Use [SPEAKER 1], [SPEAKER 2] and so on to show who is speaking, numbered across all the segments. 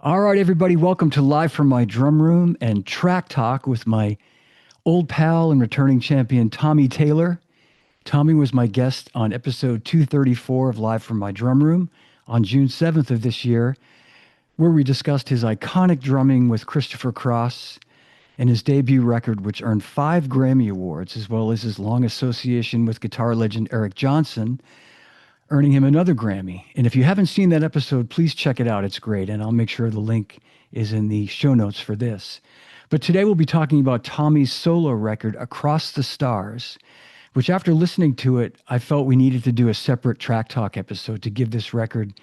[SPEAKER 1] All right, everybody, welcome to Live from My Drum Room and Track Talk with my old pal and returning champion, Tommy Taylor. Tommy was my guest on episode 234 of Live from My Drum Room on June 7th of this year, where we discussed his iconic drumming with Christopher Cross and his debut record, which earned 5 Grammy Awards, as well as his long association with guitar legend Eric Johnson, earning him another Grammy. And if you haven't seen that episode, please check it out. It's great. And I'll make sure the link is in the show notes for this. But today we'll be talking about Tommy's solo record, Across the Stars, which after listening to it, I felt we needed to do a separate Track Talk episode to give this record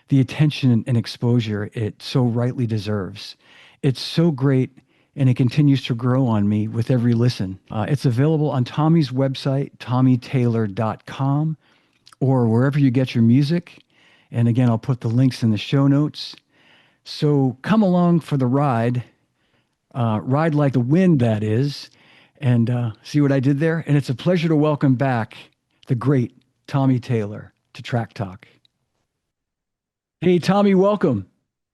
[SPEAKER 1] the attention and exposure it so rightly deserves. It's so great and it continues to grow on me with every listen. It's available on Tommy's website, tommytaylor.com, or wherever you get your music. And again, I'll put the links in the show notes. So come along for the ride, ride like the wind, that is, and see what I did there. And it's a pleasure to welcome back the great Tommy Taylor to Track Talk. Hey, Tommy, welcome.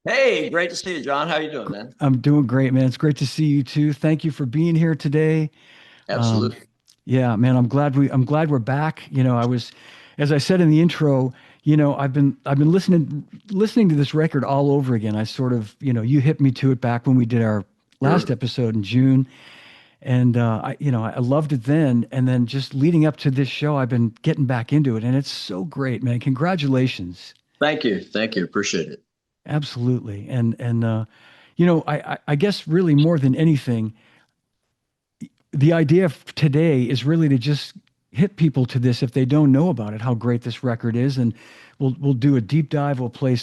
[SPEAKER 2] Hey, great to see you, John. How you doing, man?
[SPEAKER 1] I'm doing great, man. It's great to see you too. Thank you for being here today. Um,
[SPEAKER 2] Absolutely.
[SPEAKER 1] yeah, man, I'm glad we're back. As I said in the intro, I've been listening to this record all over again. I sort of, you hit me to it back when we did our last
[SPEAKER 2] Sure.
[SPEAKER 1] episode in June, and I loved it then. And then just leading up to this show, I've been getting back into it, and it's so great, man. Congratulations.
[SPEAKER 2] Thank you. Thank you. Appreciate it.
[SPEAKER 1] Absolutely. I guess really more than anything, the idea of today is really to just hit people to this if they don't know about it, how great this record is. And we'll do a deep dive. We'll play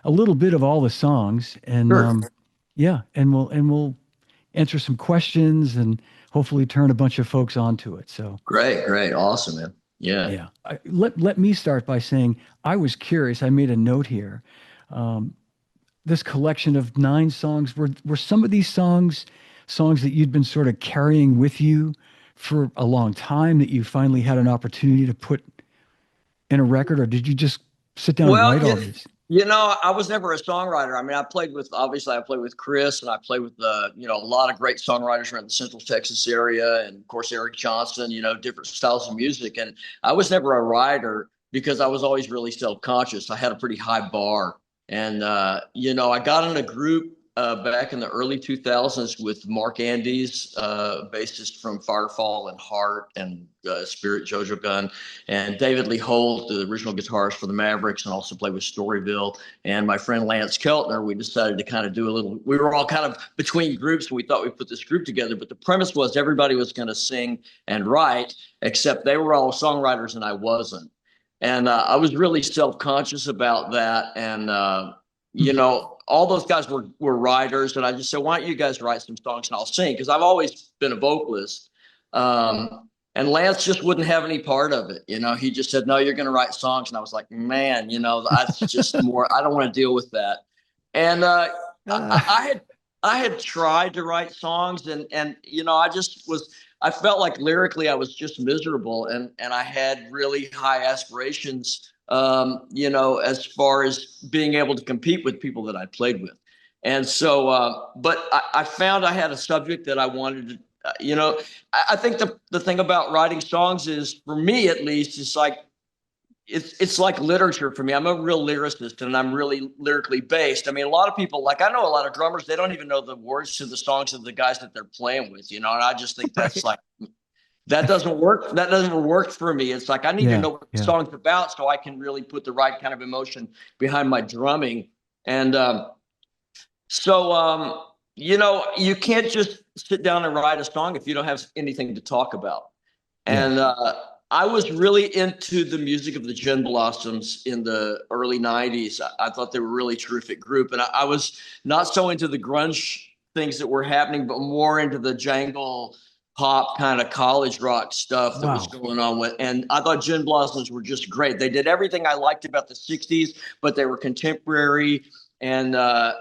[SPEAKER 1] a little bit of all the songs, and
[SPEAKER 2] Sure.
[SPEAKER 1] yeah, and we'll answer some questions and hopefully turn a bunch of folks onto it. So
[SPEAKER 2] Great. Great. Awesome, man. Yeah.
[SPEAKER 1] yeah, let me start by saying I was curious. I made a note here. Um, this collection of 9 songs, were some of these songs that you'd been sort of carrying with you for a long time that you finally had an opportunity to put in a record, or did you just sit down and
[SPEAKER 2] Well,
[SPEAKER 1] write all these?
[SPEAKER 2] I was never a songwriter. I mean, I played with Chris and I played with, a lot of great songwriters around the Central Texas area. And of course, Eric Johnson, different styles of music. And I was never a writer because I was always really self-conscious. I had a pretty high bar. And, I got in a group back in the early 2000s with Mark Andes, bassist from Firefall and Heart and Spirit Jojo Gunn, and David Lee Holt, the original guitarist for the Mavericks, and also played with Storyville. And my friend Lance Keltner, we decided to kind of do we were all kind of between groups, and we thought we'd put this group together. But the premise was everybody was going to sing and write, except they were all songwriters and I wasn't. And I was really self-conscious about that. And, all those guys were writers. And I just said, why don't you guys write some songs and I'll sing? Because I've always been a vocalist. And Lance just wouldn't have any part of it. He just said, no, you're going to write songs. And I was like, man, that's just more, I don't want to deal with that. And I had tried to write songs and I felt like lyrically I was just miserable and I had really high aspirations, as far as being able to compete with people that I played with. And so, but I found I had a subject that I wanted to, I think the thing about writing songs is, for me at least, it's like literature for me. I'm a real lyricist and I'm really lyrically based. I mean, a lot of people, like I know a lot of drummers, they don't even know the words to the songs of the guys that they're playing with, and I just think that's
[SPEAKER 1] Right.
[SPEAKER 2] like, that doesn't work. That doesn't work for me. It's like, I need to
[SPEAKER 1] Yeah,
[SPEAKER 2] know what the
[SPEAKER 1] yeah.
[SPEAKER 2] song's about so I can really put the right kind of emotion behind my drumming. And you can't just sit down and write a song if you don't have anything to talk about.
[SPEAKER 1] Yeah.
[SPEAKER 2] And I was really into the music of the Gin Blossoms in the early 90s. I thought they were a really terrific group. And I was not so into the grunge things that were happening, but more into the jangle pop kind of college rock stuff that was
[SPEAKER 1] Wow.
[SPEAKER 2] going on with. And I thought Gin Blossoms were just great. They did everything I liked about the 60s, but they were contemporary. And I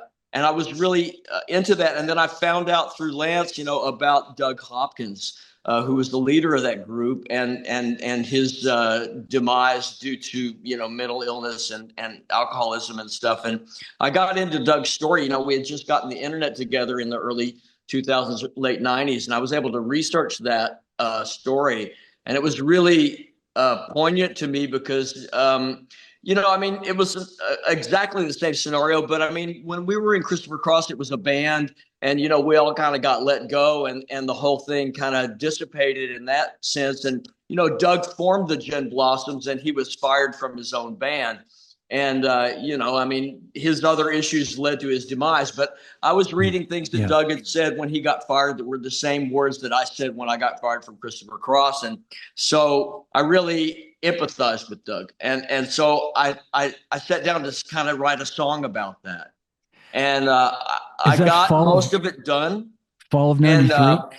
[SPEAKER 2] was really into that. And then I found out through Lance, about Doug Hopkins, who was the leader of that group, and his demise due to mental illness and alcoholism and stuff. And I got into Doug's story. We had just gotten the internet together in the early 2000s, late 90s, and I was able to research that story, and it was really poignant to me because. I mean, it was exactly the same scenario, but I mean, when we were in Christopher Cross, it was a band, and we all kind of got let go, and the whole thing kind of dissipated in that sense. And Doug formed the Gin Blossoms, and he was fired from his own band. And I mean, his other issues led to his demise. But I was reading things that
[SPEAKER 1] Yeah.
[SPEAKER 2] Doug had said when he got fired that were the same words that I said when I got fired from Christopher Cross, and so I really empathized with Doug, and so I sat down to kind of write a song about that, and I
[SPEAKER 1] Is that
[SPEAKER 2] got most of it done,
[SPEAKER 1] fall of
[SPEAKER 2] and
[SPEAKER 1] 93?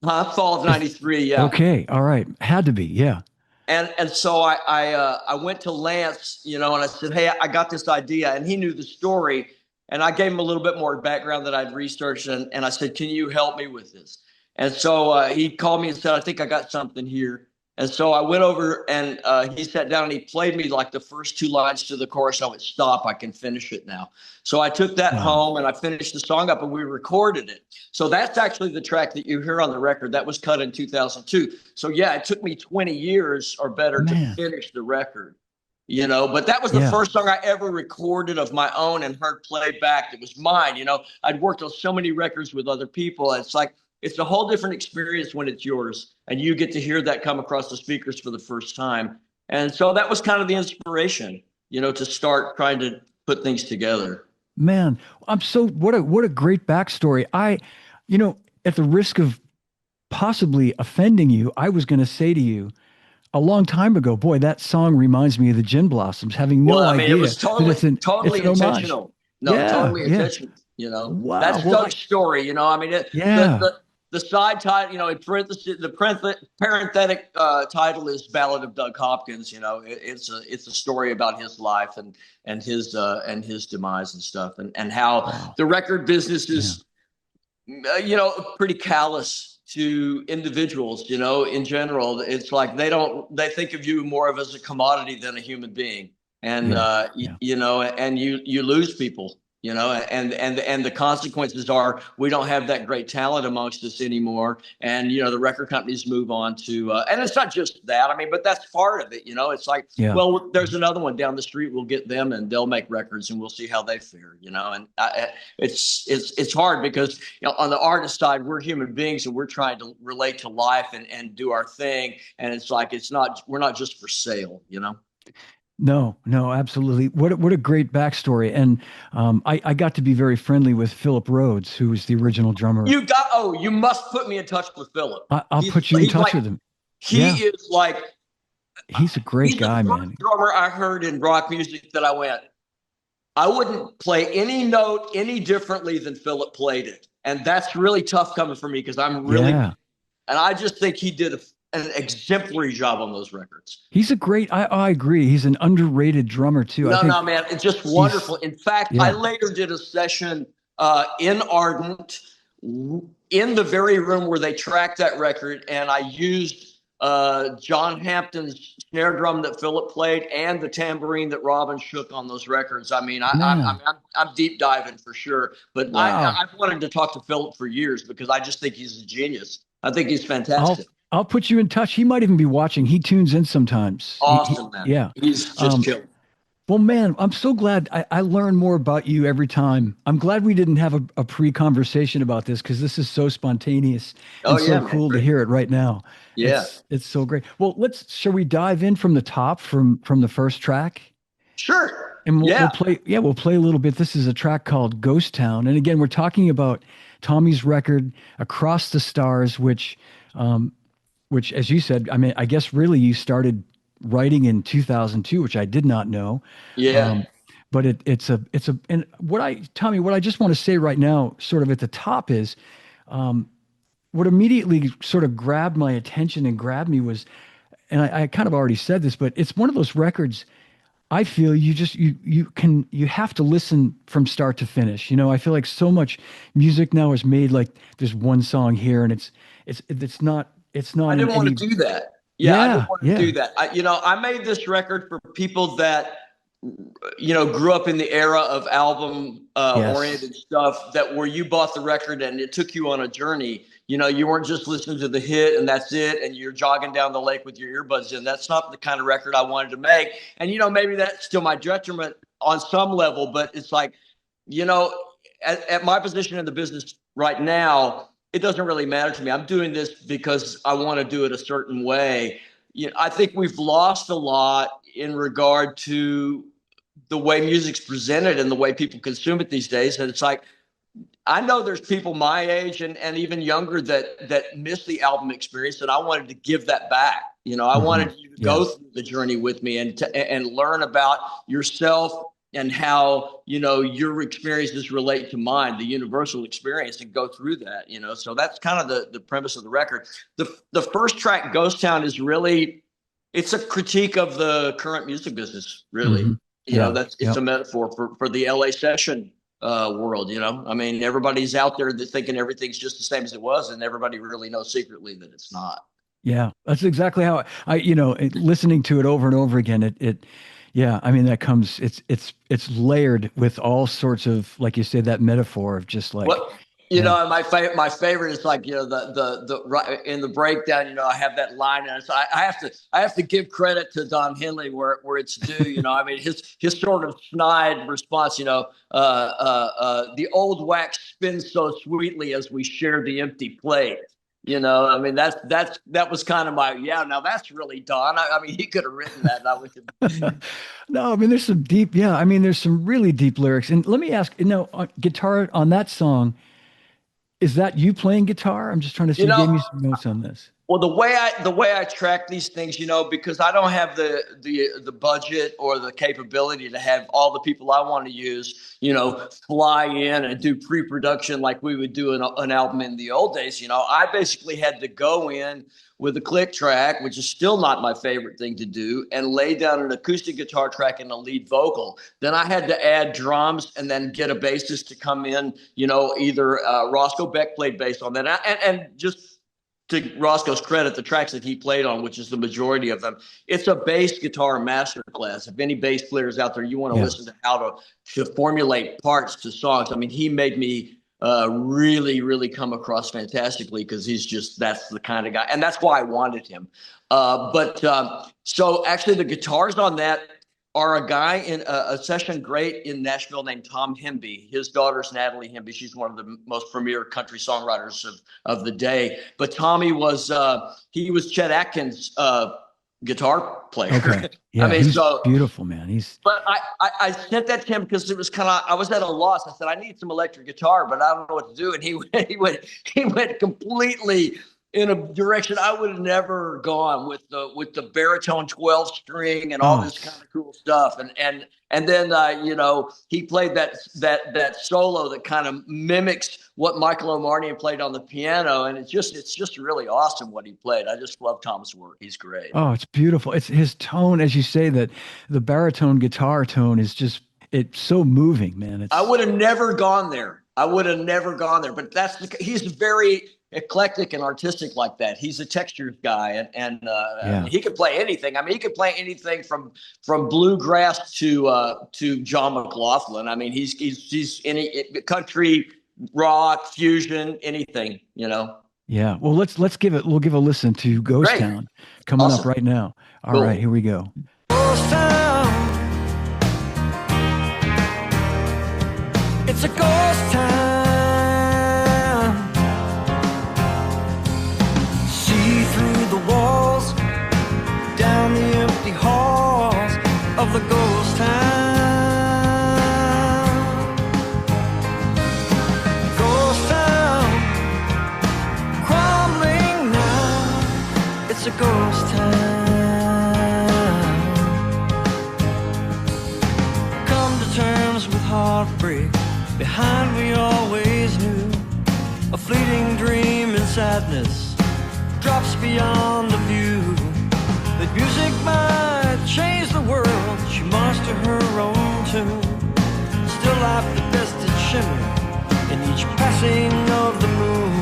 [SPEAKER 2] fall of '93, yeah.
[SPEAKER 1] Okay. All right. Had to be. Yeah.
[SPEAKER 2] And so I went to Lance, and I said, hey, I got this idea, and he knew the story, and I gave him a little bit more background that I'd researched, and I said, can you help me with this? And so he called me and said, I think I got something here. And so I went over, and he sat down and he played me like the first two lines to the chorus. I went, stop, I can finish it now. So I took that home and I finished the song up and we recorded it. So that's actually the track that you hear on the record. That was cut in 2002. So yeah, it took me 20 years or better to finish the record, but that was the first song I ever recorded of my own and heard played back. It was mine. I'd worked on so many records with other people. It's like, it's a whole different experience when it's yours and you get to hear that come across the speakers for the first time. And so that was kind of the inspiration, to start trying to put things together.
[SPEAKER 1] Man, what a great backstory. At the risk of possibly offending you, I was going to say to you a long time ago, boy, that song reminds me of the Gin Blossoms, having no idea
[SPEAKER 2] it was totally,
[SPEAKER 1] that
[SPEAKER 2] totally
[SPEAKER 1] it's an homage.
[SPEAKER 2] intentional. No, totally intentional.
[SPEAKER 1] Wow.
[SPEAKER 2] That's Doug's story. I mean, the side title, in parentheses, the parenthetic title is Ballad of Doug Hopkins. It's a story about his life and his demise and stuff, and how the record business is, pretty callous to individuals. In general, it's like they think of you more of as a commodity than a human being, and and you lose people. And the consequences are we don't have that great talent amongst us anymore. And, the record companies move on to, and it's not just that, I mean, but that's part of it. It's like, well, there's another one down the street. We'll get them and they'll make records and we'll see how they fare, and it's hard because, on the artist side, we're human beings and we're trying to relate to life and do our thing. And it's like, we're not just for sale,
[SPEAKER 1] No, absolutely. What a great backstory. And I got to be very friendly with Philip Rhodes, who was the original drummer.
[SPEAKER 2] You must put me in touch with Philip.
[SPEAKER 1] I'll put you in touch with him.
[SPEAKER 2] He is like,
[SPEAKER 1] he's a great guy, man.
[SPEAKER 2] Drummer I heard in rock music that I wouldn't play any note any differently than Philip played it. And that's really tough coming from me because I'm really, and I just think he did an exemplary job on those records.
[SPEAKER 1] He's a great, I agree. He's an underrated drummer too.
[SPEAKER 2] No, man. It's just wonderful. In fact, I later did a session in Ardent in the very room where they tracked that record. And I used John Hampton's snare drum that Philip played and the tambourine that Robin shook on those records. I mean, I'm deep diving for sure. But I've wanted to talk to Philip for years because I just think he's a genius. I think he's fantastic.
[SPEAKER 1] I'll put you in touch. He might even be watching. He tunes in sometimes.
[SPEAKER 2] Awesome, man.
[SPEAKER 1] Yeah.
[SPEAKER 2] He's just killer.
[SPEAKER 1] Well, man, I'm so glad I learn more about you every time. I'm glad we didn't have a pre-conversation about this because this is so spontaneous and so cool to hear it right now.
[SPEAKER 2] Yeah.
[SPEAKER 1] It's so great. Well, shall we dive in from the top from the first track?
[SPEAKER 2] Sure.
[SPEAKER 1] And we'll play a little bit. This is a track called Ghost Town. And again, we're talking about Tommy's record, Across the Stars, which, as you said, I mean, I guess really you started writing in 2002, which I did not know.
[SPEAKER 2] Yeah.
[SPEAKER 1] But and Tommy, what I just want to say right now, sort of at the top is, what immediately sort of grabbed my attention and grabbed me was, and I kind of already said this, but it's one of those records I feel you have to listen from start to finish. I feel like so much music now is made like there's one song here and it's not It's not
[SPEAKER 2] I
[SPEAKER 1] in
[SPEAKER 2] didn't want
[SPEAKER 1] any.
[SPEAKER 2] to do that. Yeah, I didn't
[SPEAKER 1] Yeah,
[SPEAKER 2] want to
[SPEAKER 1] yeah,
[SPEAKER 2] do that. I made this record for people that grew up in the era of album
[SPEAKER 1] yes.
[SPEAKER 2] oriented stuff that where you bought the record and it took you on a journey. You weren't just listening to the hit and that's it, and you're jogging down the lake with your earbuds in. That's not the kind of record I wanted to make. And maybe that's still my detriment on some level, but it's like, you know, at my position in the business right now, it doesn't really matter to me. I'm doing this because I want to do it a certain way. I think we've lost a lot in regard to the way music's presented and the way people consume it these days. And it's like, I know there's people my age and even younger that miss the album experience, and I wanted to give that back. I
[SPEAKER 1] Hmm.
[SPEAKER 2] wanted you to
[SPEAKER 1] Yeah.
[SPEAKER 2] go through the journey with me and learn about yourself and how your experiences relate to mine, the universal experience, and go through that. So that's kind of the premise of the record. The first track, Ghost Town, is really it's a critique of the current music business. Really,
[SPEAKER 1] Hmm. Yeah.
[SPEAKER 2] it's
[SPEAKER 1] Yep.
[SPEAKER 2] a metaphor for the LA session world. I mean, everybody's out there thinking everything's just the same as it was, and everybody really knows secretly that it's not.
[SPEAKER 1] Yeah. That's exactly how listening to it over and over again. Yeah. I mean, it's layered with all sorts of, like you said, that metaphor of just like,
[SPEAKER 2] What
[SPEAKER 1] yeah.
[SPEAKER 2] my favorite is like the right in the breakdown. I have that line, and so I have to give credit to Don Henley where it's due. I mean his sort of snide response. The old wax spins so sweetly as we share the empty plate. I mean that was kind of my Now that's really Don. I mean he could have written that. And I would.
[SPEAKER 1] No, I mean, there's some deep, yeah. I mean, there's some really deep lyrics. And let me ask, on guitar on that song, is that you playing guitar? I'm just trying to see.
[SPEAKER 2] You
[SPEAKER 1] You gave
[SPEAKER 2] know,
[SPEAKER 1] me some notes on this.
[SPEAKER 2] Well, the way I track these things, because I don't have the budget or the capability to have all the people I want to use, fly in and do pre-production like we would do an album in the old days. I basically had to go in with a click track, which is still not my favorite thing to do, and lay down an acoustic guitar track and a lead vocal. Then I had to add drums and then get a bassist to come in. Either Roscoe Beck played bass on that, and just to Roscoe's credit, the tracks that he played on, which is the majority of them, it's a bass guitar masterclass. If any bass players out there, you want to
[SPEAKER 1] Yeah.
[SPEAKER 2] listen to how to formulate parts to songs. I mean, he made me really, really come across fantastically because that's the kind of guy. And that's why I wanted him. So actually the guitars on that are a guy in a session great in Nashville named Tom Hemby. His daughter's Natalie Hemby. She's one of the most premier country songwriters of the day. But Tommy he was Chet Atkins' guitar player.
[SPEAKER 1] Okay.
[SPEAKER 2] I
[SPEAKER 1] Yeah.
[SPEAKER 2] mean,
[SPEAKER 1] He's
[SPEAKER 2] so
[SPEAKER 1] beautiful, man.
[SPEAKER 2] but I sent that to him because it was I was at a loss. I said, I need some electric guitar, but I don't know what to do. And he went completely in a direction I would have never gone with the baritone 12 string and all
[SPEAKER 1] Oh,
[SPEAKER 2] this kind of cool stuff. And then he played that solo that kind of mimics what Michael O'Marnian played on the piano, and it's just really awesome what he played. I just love Tom's work. He's great.
[SPEAKER 1] oh, it's beautiful. It's his tone, as you say, that the baritone guitar tone is just, it's so moving, man.
[SPEAKER 2] I
[SPEAKER 1] It's,
[SPEAKER 2] would have never gone there. But he's very eclectic and artistic like that. He's a textures guy, and
[SPEAKER 1] yeah.
[SPEAKER 2] he could play anything. I mean, he could play anything from bluegrass to John McLaughlin. I mean, he's any country, rock, fusion, anything.
[SPEAKER 1] Yeah. Well, we'll give a listen to Ghost
[SPEAKER 2] Great,
[SPEAKER 1] Town coming up
[SPEAKER 2] awesome,
[SPEAKER 1] right now. All right,
[SPEAKER 2] cool.
[SPEAKER 1] here we go.
[SPEAKER 3] Ghost town. It's a ghost town. See through the walls, down the empty halls of the ghost town. Ghost town, crumbling now. It's a ghost town. Come to terms with heartbreak. Behind we always knew a fleeting dream in sadness drops beyond the view. That music might change the world. She marched to her own tune. Still life the bested shimmer in each passing of the moon.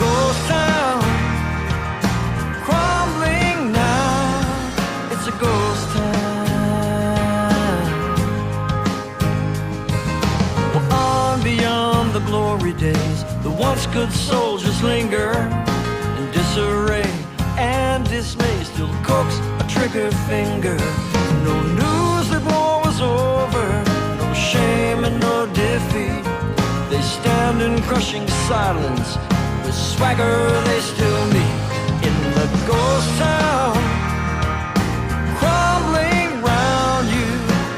[SPEAKER 3] Ghost town, once good soldiers linger in disarray and dismay, still coax a trigger finger. No news that war was over, no shame and no defeat. They stand in crushing silence, with swagger they still meet. In the ghost town, crumbling round you,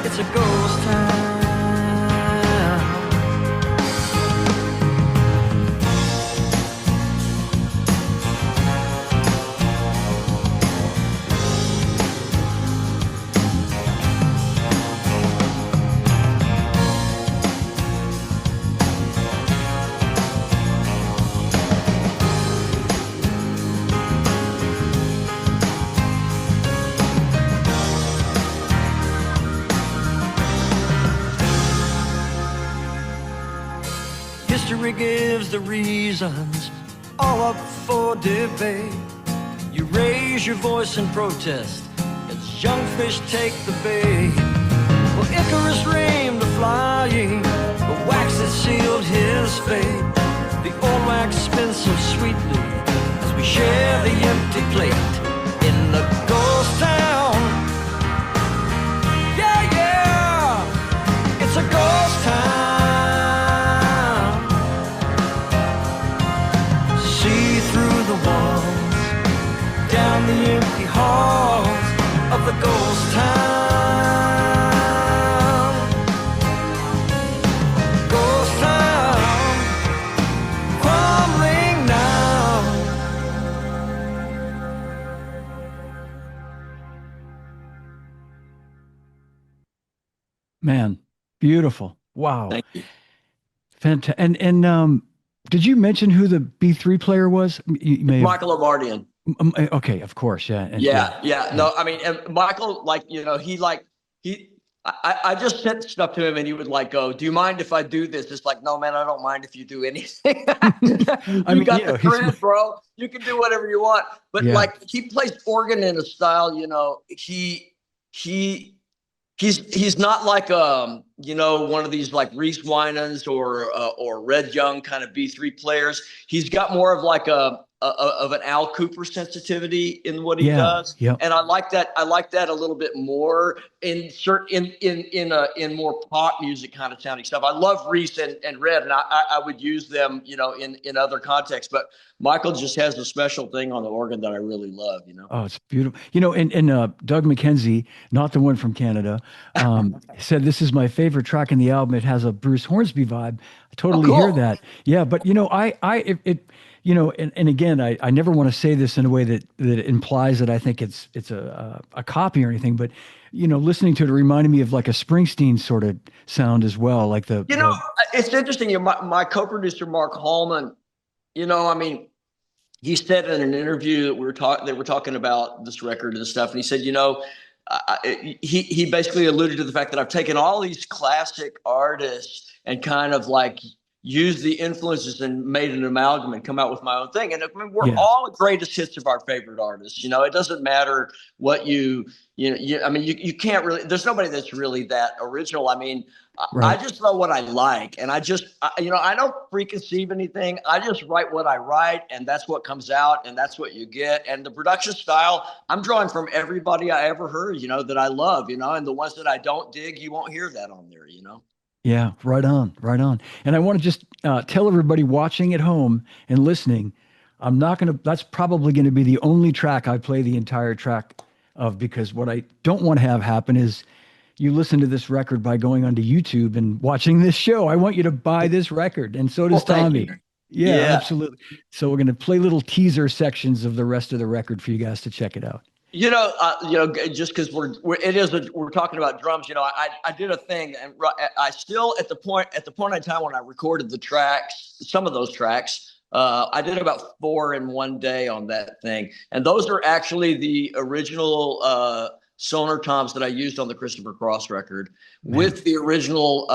[SPEAKER 3] it's a ghost town. History gives the reasons, all up for debate. You raise your voice in protest as young fish take the bait. Well, Icarus reigned the flying, the wax that sealed his fate. The old wax spins so sweetly as we share the empty plate. In the ghost town, yeah, yeah, it's a ghost town. Down the empty halls of the ghost town. Ghost town, crumbling now.
[SPEAKER 1] Man, beautiful. Wow.
[SPEAKER 2] Thank you.
[SPEAKER 1] Fantastic. And did you mention who the B3 player was? You may have.
[SPEAKER 2] Michael Obardian.
[SPEAKER 1] Okay, of course, yeah. And,
[SPEAKER 2] Yeah. No, I mean, and Michael, like, you know, I just said stuff to him and he would like go, "Do you mind if I do this?" It's like, "No, man, I don't mind if you do anything." You got the cred, bro. You can do whatever you want. But like, he plays organ in a style, you know, he's not like you know, one of these like Reese Winans or Red Young kind of B3 players. He's got more of like of an Al Cooper sensitivity in what he does.
[SPEAKER 1] Yep.
[SPEAKER 2] And I like that a little bit more in more pop music kind of sounding stuff. I love Reese and Red, and I would use them, you know, in other contexts, but Michael just has a special thing on the organ that I really love, you know.
[SPEAKER 1] Oh, it's beautiful. You know, and Doug McKenzie, not the one from Canada, said this is my favorite track in the album. It has a Bruce Hornsby vibe. I totally hear that. Yeah, but you know, you know, and again, I never want to say this in a way that implies that I think it's a copy or anything, but you know, listening to it reminded me of like a Springsteen sort of sound as well, like the.
[SPEAKER 2] You know, it's interesting. My co-producer Mark Hallman, you know, I mean, he said in an interview that they were talking about this record and stuff, and he said, you know, he basically alluded to the fact that I've taken all these classic artists and kind of like used the influences and made an amalgam and come out with my own thing. And I mean, we're all greatest hits of our favorite artists. You know, it doesn't matter what you can't really, there's nobody that's really that original. I mean, I just know what I like, and I don't preconceive anything. I just write what I write, and that's what comes out, and that's what you get. And the production style, I'm drawing from everybody I ever heard, you know, that I love, you know, and the ones that I don't dig, you won't hear that on there, you know.
[SPEAKER 1] Yeah, right on. And I want to just tell everybody watching at home and listening, that's probably going to be the only track I play the entire track of, because what I don't want to have happen is you listen to this record by going onto YouTube and watching this show. I want you to buy this record, and so does Tommy. Yeah, absolutely. So we're going to play little teaser sections of the rest of the record for you guys to check it out.
[SPEAKER 2] You know, just because we're talking about drums. You know, I did a thing, and I still at the point in time when I recorded the tracks, some of those tracks, I did about 4 in one day on that thing, and those are actually the original Sonar toms that I used on the Christopher Cross record, with the original,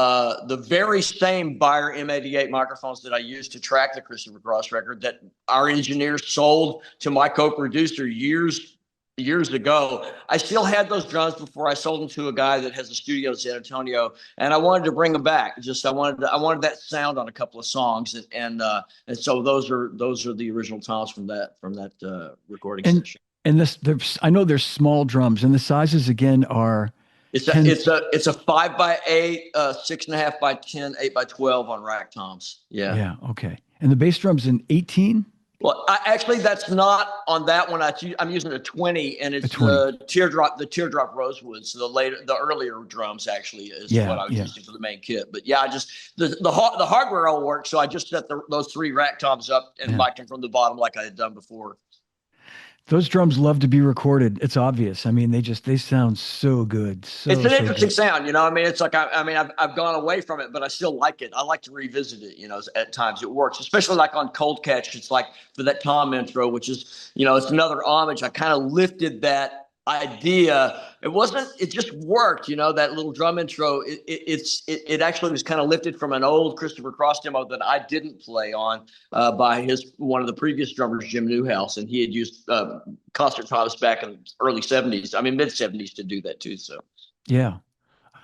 [SPEAKER 2] the very same Beyer M88 microphones that I used to track the Christopher Cross record that our engineer sold to my co-producer years years ago. I still had those drums before I sold them to a guy that has a studio in San Antonio, and I wanted to bring them back. Just I wanted that sound on a couple of songs, and so those are the original toms from that recording
[SPEAKER 1] And
[SPEAKER 2] session.
[SPEAKER 1] I know there's small drums, and the sizes again are
[SPEAKER 2] It's a
[SPEAKER 1] 10.
[SPEAKER 2] it's a 5x8, 6.5x10, 8x12 on rack toms. Yeah.
[SPEAKER 1] Yeah, okay. And the bass drum's an 18,
[SPEAKER 2] Well, actually, that's not on that one. I'm using a 20, and
[SPEAKER 1] a
[SPEAKER 2] it's
[SPEAKER 1] 20.
[SPEAKER 2] the teardrop rosewood. So the earlier drums actually is what
[SPEAKER 1] Yeah,
[SPEAKER 2] I was
[SPEAKER 1] yeah.
[SPEAKER 2] using for the main kit. But yeah, I just the hardware all works. So I just set those 3 rack toms up and
[SPEAKER 1] Yeah.
[SPEAKER 2] mic'd them from the bottom like I had done before.
[SPEAKER 1] Those drums love to be recorded. It's obvious. I mean, they sound so good.
[SPEAKER 2] It's
[SPEAKER 1] So,
[SPEAKER 2] an
[SPEAKER 1] so
[SPEAKER 2] interesting
[SPEAKER 1] good.
[SPEAKER 2] sound, I mean, it's like I mean, I've gone away from it, but I still like it. I like to revisit it, at times it works, especially like on Cold Catch. It's like for that Tom intro, which is, it's another homage. I kind of lifted that idea. It just worked, that little drum intro. It actually was kind of lifted from an old Christopher Cross demo that I didn't play on by one of the previous drummers, Jim Newhouse, and he had used concert toms back in the early '70s. I mean, mid '70s to do that too. So.
[SPEAKER 1] Yeah.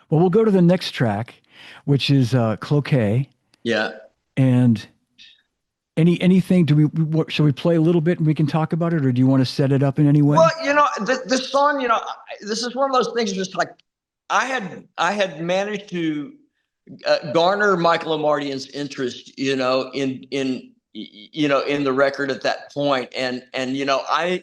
[SPEAKER 1] Well, we'll go to the next track, which is Cloquet.
[SPEAKER 2] Yeah.
[SPEAKER 1] And anything, shall we play a little bit and we can talk about it, or do you want to set it up in any way?
[SPEAKER 2] Well, this song, this is one of those things. Just like I had managed to garner Michael Omartian's interest, in the record at that point, and I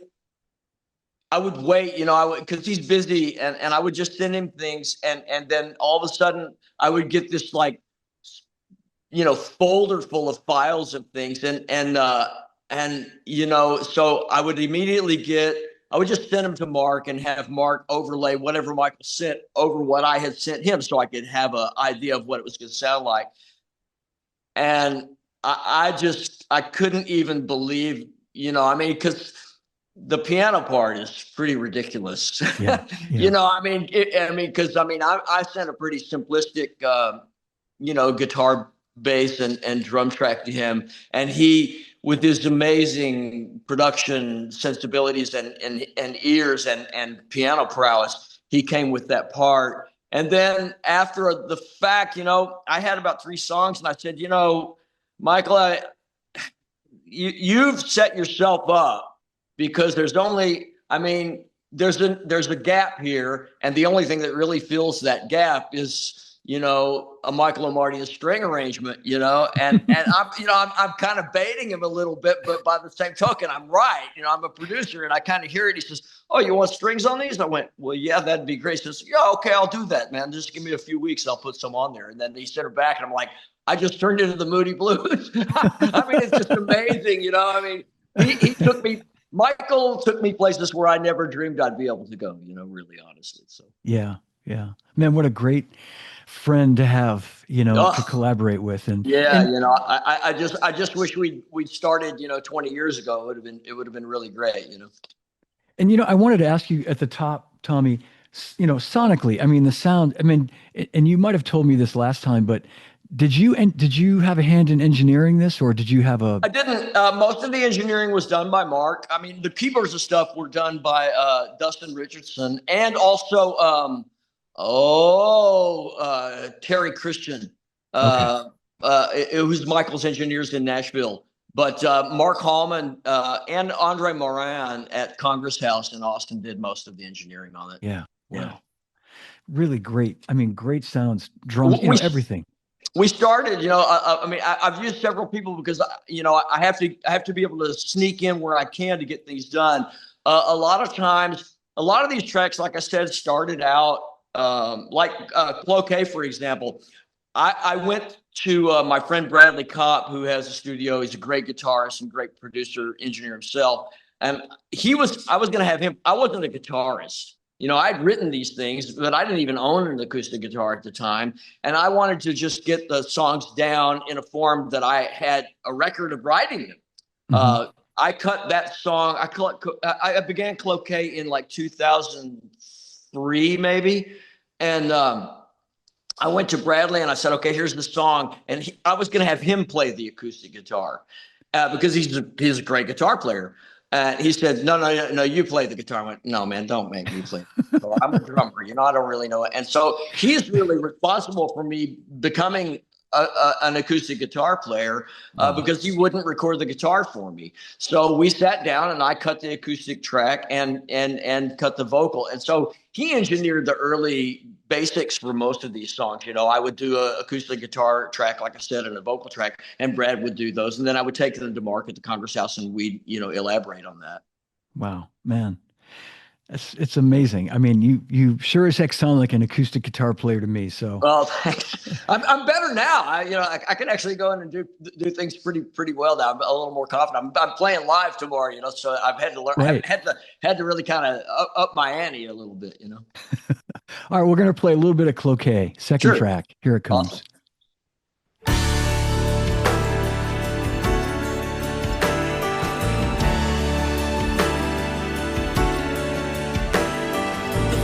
[SPEAKER 2] would wait, because he's busy, and I would just send him things, and then all of a sudden I would get this like, folder full of files of things, and so I would I would just send them to Mark and have Mark overlay whatever Michael sent over what I had sent him, so I could have an idea of what it was going to sound like. And I couldn't even believe, I mean, because the piano part is pretty ridiculous.
[SPEAKER 1] Yeah, yeah.
[SPEAKER 2] I sent a pretty simplistic, guitar, bass, and drum track to him, and he, with his amazing production sensibilities and ears and piano prowess, he came with that part. And then after the fact, I had about 3 songs, and I said, Michael, you've set yourself up, because there's a gap here, and the only thing that really fills that gap is a Michael Omartian string arrangement, and I'm kind of baiting him a little bit, but by the same token, I'm right. I'm a producer, and I kind of hear it. He says, "Oh, you want strings on these?" I went, "Well, yeah, that'd be great." He says, "Yeah, okay, I'll do that, man. Just give me a few weeks, I'll put some on there." And then he sent it back, and I'm like, I just turned into the Moody Blues. I mean, it's just amazing, I mean, Michael took me places where I never dreamed I'd be able to go, really honestly. So
[SPEAKER 1] Yeah, yeah. Man, what a great friend to have, to collaborate with.
[SPEAKER 2] Yeah, I just wish we'd started, 20 years ago. It would have been really great,
[SPEAKER 1] And I wanted to ask you at the top, Tommy, sonically, I mean, the sound, I mean, and you might have told me this last time, but did you have a hand in engineering this, or did you have a?
[SPEAKER 2] I didn't. Most of the engineering was done by Mark. I mean, the keyboards and stuff were done by Dustin Richardson, and also Terry Christian.
[SPEAKER 1] Okay.
[SPEAKER 2] It was Michael's engineers in Nashville. But Mark Hallman and Andre Moran at Congress House in Austin did most of the engineering on it.
[SPEAKER 1] Yeah.
[SPEAKER 2] Yeah.
[SPEAKER 1] Wow. Really great. I mean, great sounds, drums, everything.
[SPEAKER 2] We started, I've used several people because, I have to be able to sneak in where I can to get things done. A lot of times, a lot of these tracks, like I said, started out like Cloquet, for example. I went to my friend Bradley Kopp, who has a studio. He's a great guitarist and great producer, engineer himself. And I was going to have him. I wasn't a guitarist. I'd written these things, but I didn't even own an acoustic guitar at the time. And I wanted to just get the songs down in a form that I had a record of writing them.
[SPEAKER 1] Mm-hmm.
[SPEAKER 2] I cut that song. I began Cloquet in like 2003, maybe. And I went to Bradley and I said, okay, here's the song. And I was going to have him play the acoustic guitar because he's a great guitar player. And he said, no, you play the guitar. I went, no, man, don't make me play. So I'm a drummer, I don't really know it. And so he's really responsible for me becoming an acoustic guitar player because he wouldn't record the guitar for me. So we sat down and I cut the acoustic track and cut the vocal. And so he engineered the early basics for most of these songs. I would do an acoustic guitar track, like I said, and a vocal track, and Brad would do those. And then I would take them to Mark at the Congress House and we'd, elaborate on that.
[SPEAKER 1] Wow, man. It's amazing. I mean, you sure as heck sound like an acoustic guitar player to me. So,
[SPEAKER 2] well, thanks. I'm better now. I can actually go in and do things pretty well now. I'm a little more confident. I'm playing live tomorrow. So I've had to learn.
[SPEAKER 1] Right.
[SPEAKER 2] Had to really kind of up my ante a little bit.
[SPEAKER 1] All right, we're gonna play a little bit of Cloquet, second track. Here it comes.
[SPEAKER 2] Awesome.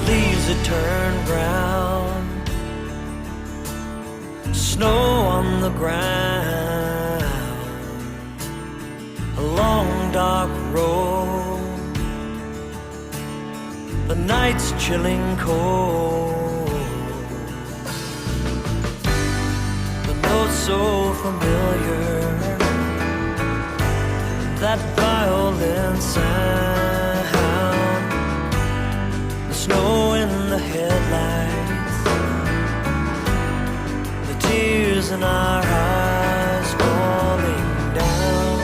[SPEAKER 3] Leaves that turn brown, snow on the ground, a long dark road, the night's chilling cold, the note so familiar, that violin sound, snow in the headlights, the tears in our eyes falling down.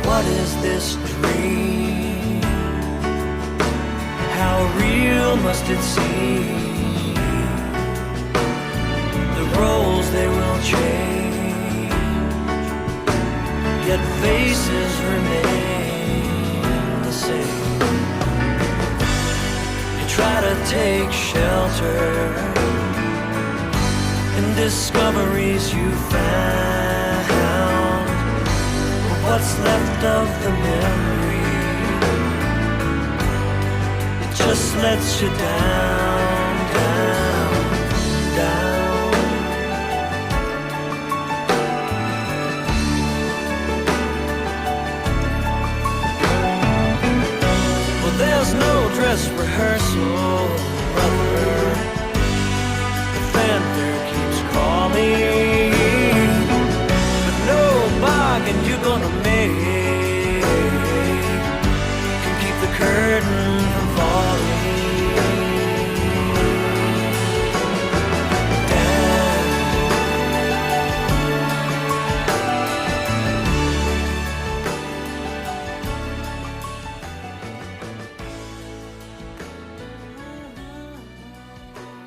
[SPEAKER 3] What is this dream? How real must it seem? The roles they will change, yet faces remain the same. You try to take shelter in discoveries you found, but what's left of the memory, it just lets you down, down, down. There's no dress rehearsal, brother. The fanfare keeps calling, but no bargain you're gonna make can keep the curtain from falling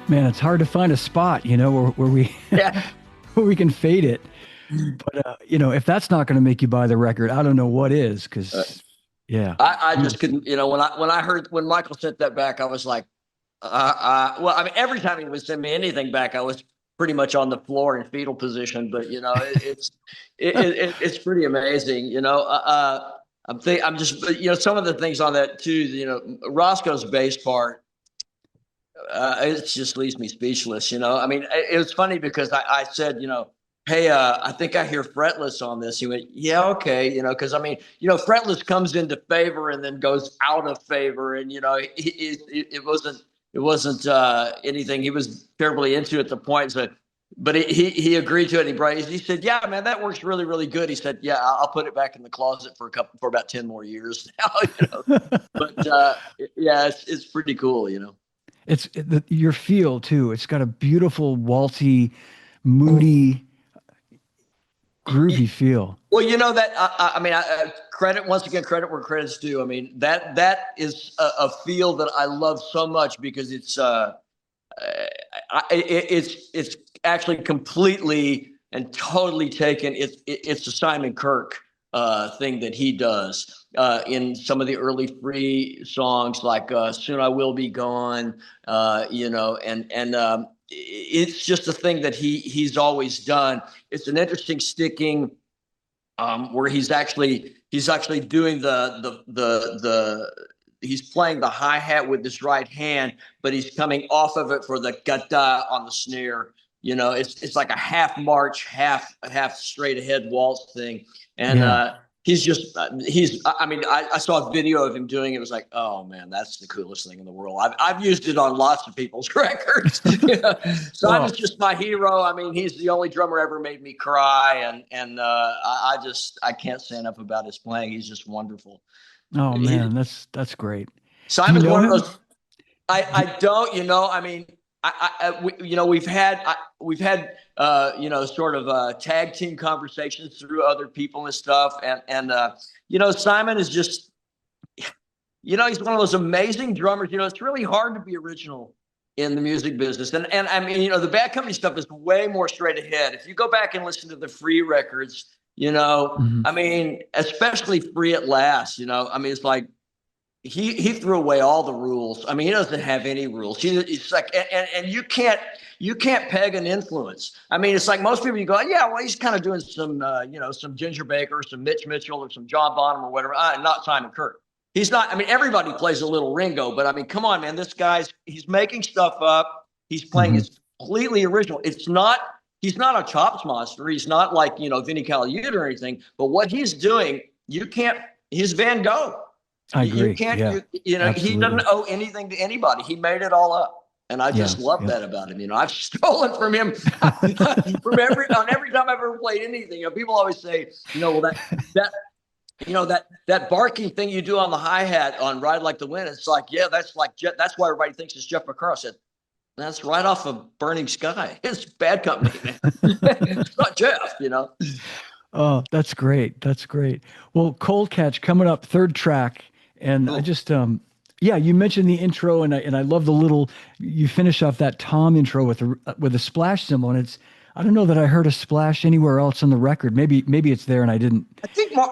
[SPEAKER 1] Man, it's hard to find a spot, where we where we can fade it. But if that's not going to make you buy the record, I don't know what is. Because
[SPEAKER 2] I just couldn't. When Michael sent that back, I was like, well, I mean, every time he would send me anything back, I was pretty much on the floor in fetal position. But it's pretty amazing. I'm just some of the things on that too. Roscoe's bass part. It just leaves me speechless. I mean, it was funny because I said, hey, I think I hear fretless on this. He went, yeah, okay. Because I mean, fretless comes into favor and then goes out of favor. And, it wasn't anything he was terribly into at the point. So, but he agreed to it. He said, yeah, man, that works really, really good. He said, yeah, I'll put it back in the closet for about 10 more years now, But it's pretty cool,
[SPEAKER 1] It's your feel too. It's got a beautiful, waltzy, moody, groovy feel.
[SPEAKER 2] Well, that I mean, credit where credit's due. I mean, that is a feel that I love so much because it's actually completely and totally taken. It's a Simon Kirke thing that he does in some of the early Free songs, like "Soon I Will Be Gone," and it's just a thing that he's always done. It's an interesting sticking where he's actually doing the he's playing the hi-hat with his right hand, but he's coming off of it for the gata on the snare. You know, it's like a half march, half straight ahead waltz thing. And I mean, I saw a video of him doing it. It was like, oh man, that's the coolest thing in the world. I've used it on lots of people's records. You know? Simon's just my hero. I mean, he's the only drummer ever made me cry, and I can't say enough about his playing. He's just wonderful.
[SPEAKER 1] Oh man, that's great.
[SPEAKER 2] Simon's one of those. I don't, you know, I mean, you know, we've had you know, sort of tag team conversations through other people and stuff, and you know, Simon is just, you know, he's one of those amazing drummers. You know, it's really hard to be original in the music business, and I mean, you know, the Bad Company stuff is way more straight ahead. If you go back and listen to the Free records, you know, I mean, especially Free at Last, you know, I mean, it's like, he threw away all the rules. I mean, he doesn't have any rules. He's like, and you can't peg an influence. I mean, it's like most people, you go, yeah, well, he's kind of doing some, you know, some Ginger Baker, some Mitch Mitchell, or some John Bonham or whatever. Not Simon Kirk. He's not. I mean, everybody plays a little Ringo, but I mean, come on, man, this he's making stuff up. He's playing it's completely original. He's not a chops monster. He's not like, you know, Vinnie Colaiuta or anything. But what he's doing, he's Van Gogh.
[SPEAKER 1] I agree.
[SPEAKER 2] You can't,
[SPEAKER 1] yeah,
[SPEAKER 2] you know,
[SPEAKER 1] absolutely.
[SPEAKER 2] He doesn't owe anything to anybody. He made it all up. And I just love that about him. You know, I've stolen from him from every time I've ever played anything. You know, people always say, you know, well, that barking thing you do on the hi-hat on Ride Like the Wind. It's like, yeah, that's why everybody thinks it's Jeff McCarr. I said, that's right off of Burning Sky. It's Bad Company, man. It's not Jeff, you know.
[SPEAKER 1] Oh, that's great. That's great. Well, Cold Catch coming up, third track. And I just, you mentioned the intro, and I love the little, you finish off that tom intro with a splash cymbal, and it's, I don't know that I heard a splash anywhere else on the record. Maybe it's there and I didn't.
[SPEAKER 2] I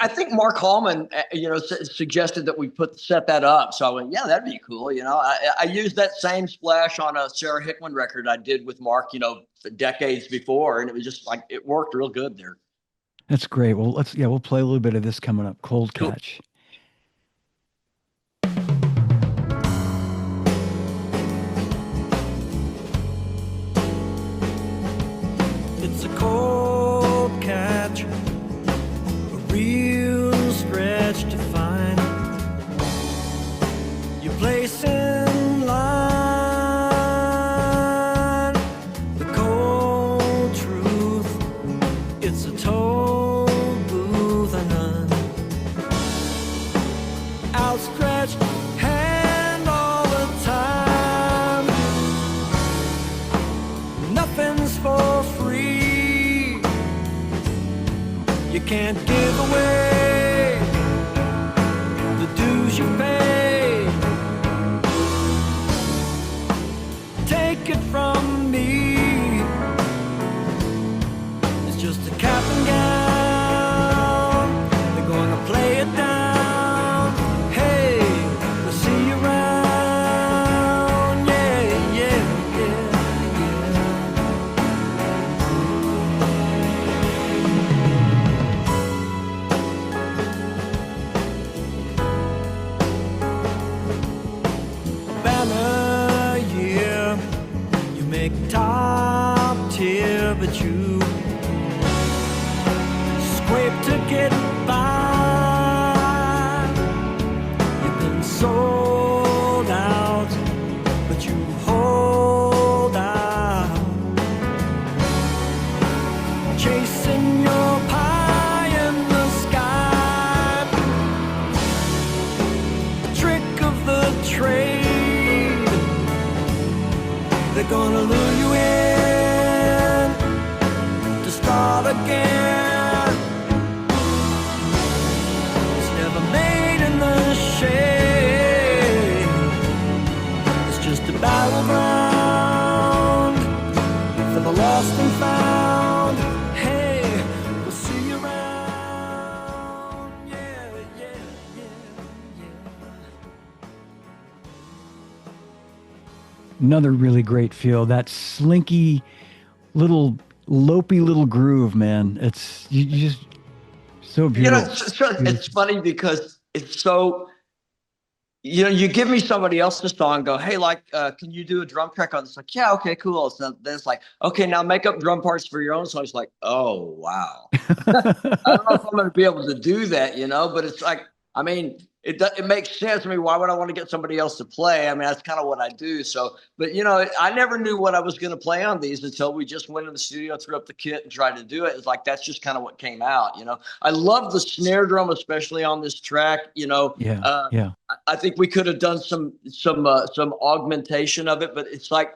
[SPEAKER 2] think Mark Hallman, you know, suggested that we set that up. So I went, yeah, that'd be cool. You know, I used that same splash on a Sarah Hickman record I did with Mark, you know, decades before, and it was just like, it worked real good there.
[SPEAKER 1] That's great. Well, we'll play a little bit of this coming up. Cold Catch.
[SPEAKER 2] Cool.
[SPEAKER 3] It's a cold catch, a real stretch to find your place in line. The cold truth, it's a toll booth and none. Outstretched hand all the time. Nothing's for free. You can't give away the dues you pay. Take it from me, it's just a cap and gown. They're gonna play it down. Hey, we'll see you around. Yeah, yeah, yeah, banner year, you make top tier, but you scrape to get by. You've been sold out, but you hold out, chasing your pie in the sky. A trick of the trade. They're gonna lure you in to start again. It's never made in the shade. It's just a battleground for the lost and found. Hey, we'll see you around. Yeah, yeah, yeah,
[SPEAKER 1] Another really great feel, that slinky little lopey little groove, man. It's you just so beautiful.
[SPEAKER 2] You know, it's funny because it's so you give me somebody else's song, go, hey, like, can you do a drum track on this? Like, yeah, okay, cool. So then it's like, okay, now make up drum parts for your own song. It's like, oh wow. I don't know if I'm going to be able to do that, but it's like, I mean, it makes sense. I mean, why would I want to get somebody else to play? I mean, that's kind of what I do. So, but I never knew what I was going to play on these until we just went in the studio, threw up the kit, and tried to do it. It's like that's just kind of what came out. I love the snare drum, especially on this track.
[SPEAKER 1] Yeah, yeah.
[SPEAKER 2] I think we could have done some augmentation of it, but it's like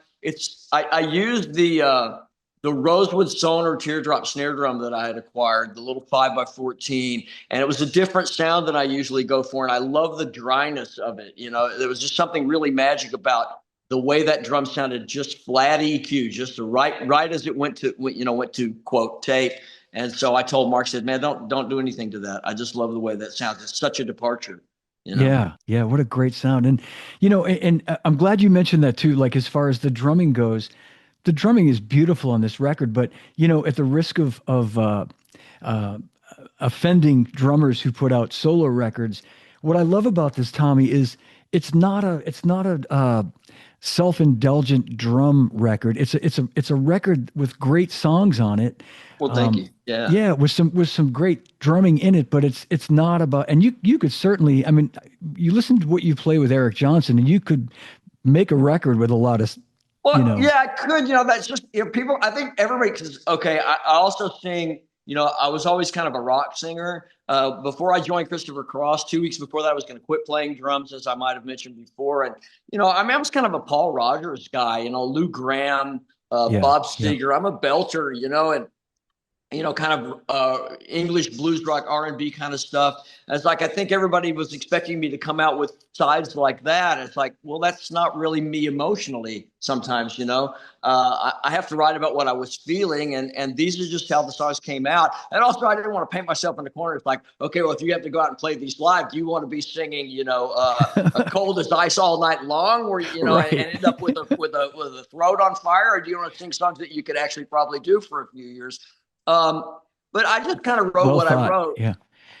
[SPEAKER 2] I used the Rosewood Sonar teardrop snare drum that I had acquired, the little 5x14, and it was a different sound than I usually go for. And I love the dryness of it. There was just something really magic about the way that drum sounded, just flat EQ, just the right as it went to quote tape. And so I told Mark, said, man, don't do anything to that. I just love the way that sounds. It's such a departure.
[SPEAKER 1] Yeah, yeah, what a great sound. And I'm glad you mentioned that too. Like as far as the drumming goes, the drumming is beautiful on this record, but at the risk of uh, offending drummers who put out solo records, what I love about this, Tommy, is it's not a self-indulgent drum record. It's a record with great songs on it.
[SPEAKER 2] Well, thank you. Yeah.
[SPEAKER 1] Yeah, with some great drumming in it, but it's not about. And you could certainly, I mean, you listen to what you play with Eric Johnson, and you could make a record with a lot of,
[SPEAKER 2] Well, yeah, I could. That's just people. I think everybody. Because okay, I also sing. I was always kind of a rock singer. Before I joined Christopher Cross, 2 weeks before that, I was going to quit playing drums, as I might have mentioned before. And I mean, I was kind of a Paul Rogers guy. Lou Graham,
[SPEAKER 1] yeah,
[SPEAKER 2] Bob
[SPEAKER 1] yeah,
[SPEAKER 2] Seger. I'm a belter. And kind of English blues rock R&B kind of stuff. And it's like I think everybody was expecting me to come out with sides like that. It's like, well, that's not really me emotionally. Sometimes, I have to write about what I was feeling, and these are just how the songs came out. And also, I didn't want to paint myself in the corner. It's like, okay, well, if you have to go out and play these live, do you want to be singing, a cold as ice all night long, or
[SPEAKER 1] right.
[SPEAKER 2] and end up with a throat on fire, or do you want to sing songs that you could actually probably do for a few years? But I just kind of wrote
[SPEAKER 1] Well
[SPEAKER 2] what I
[SPEAKER 1] thought.
[SPEAKER 2] wrote.
[SPEAKER 1] Yeah.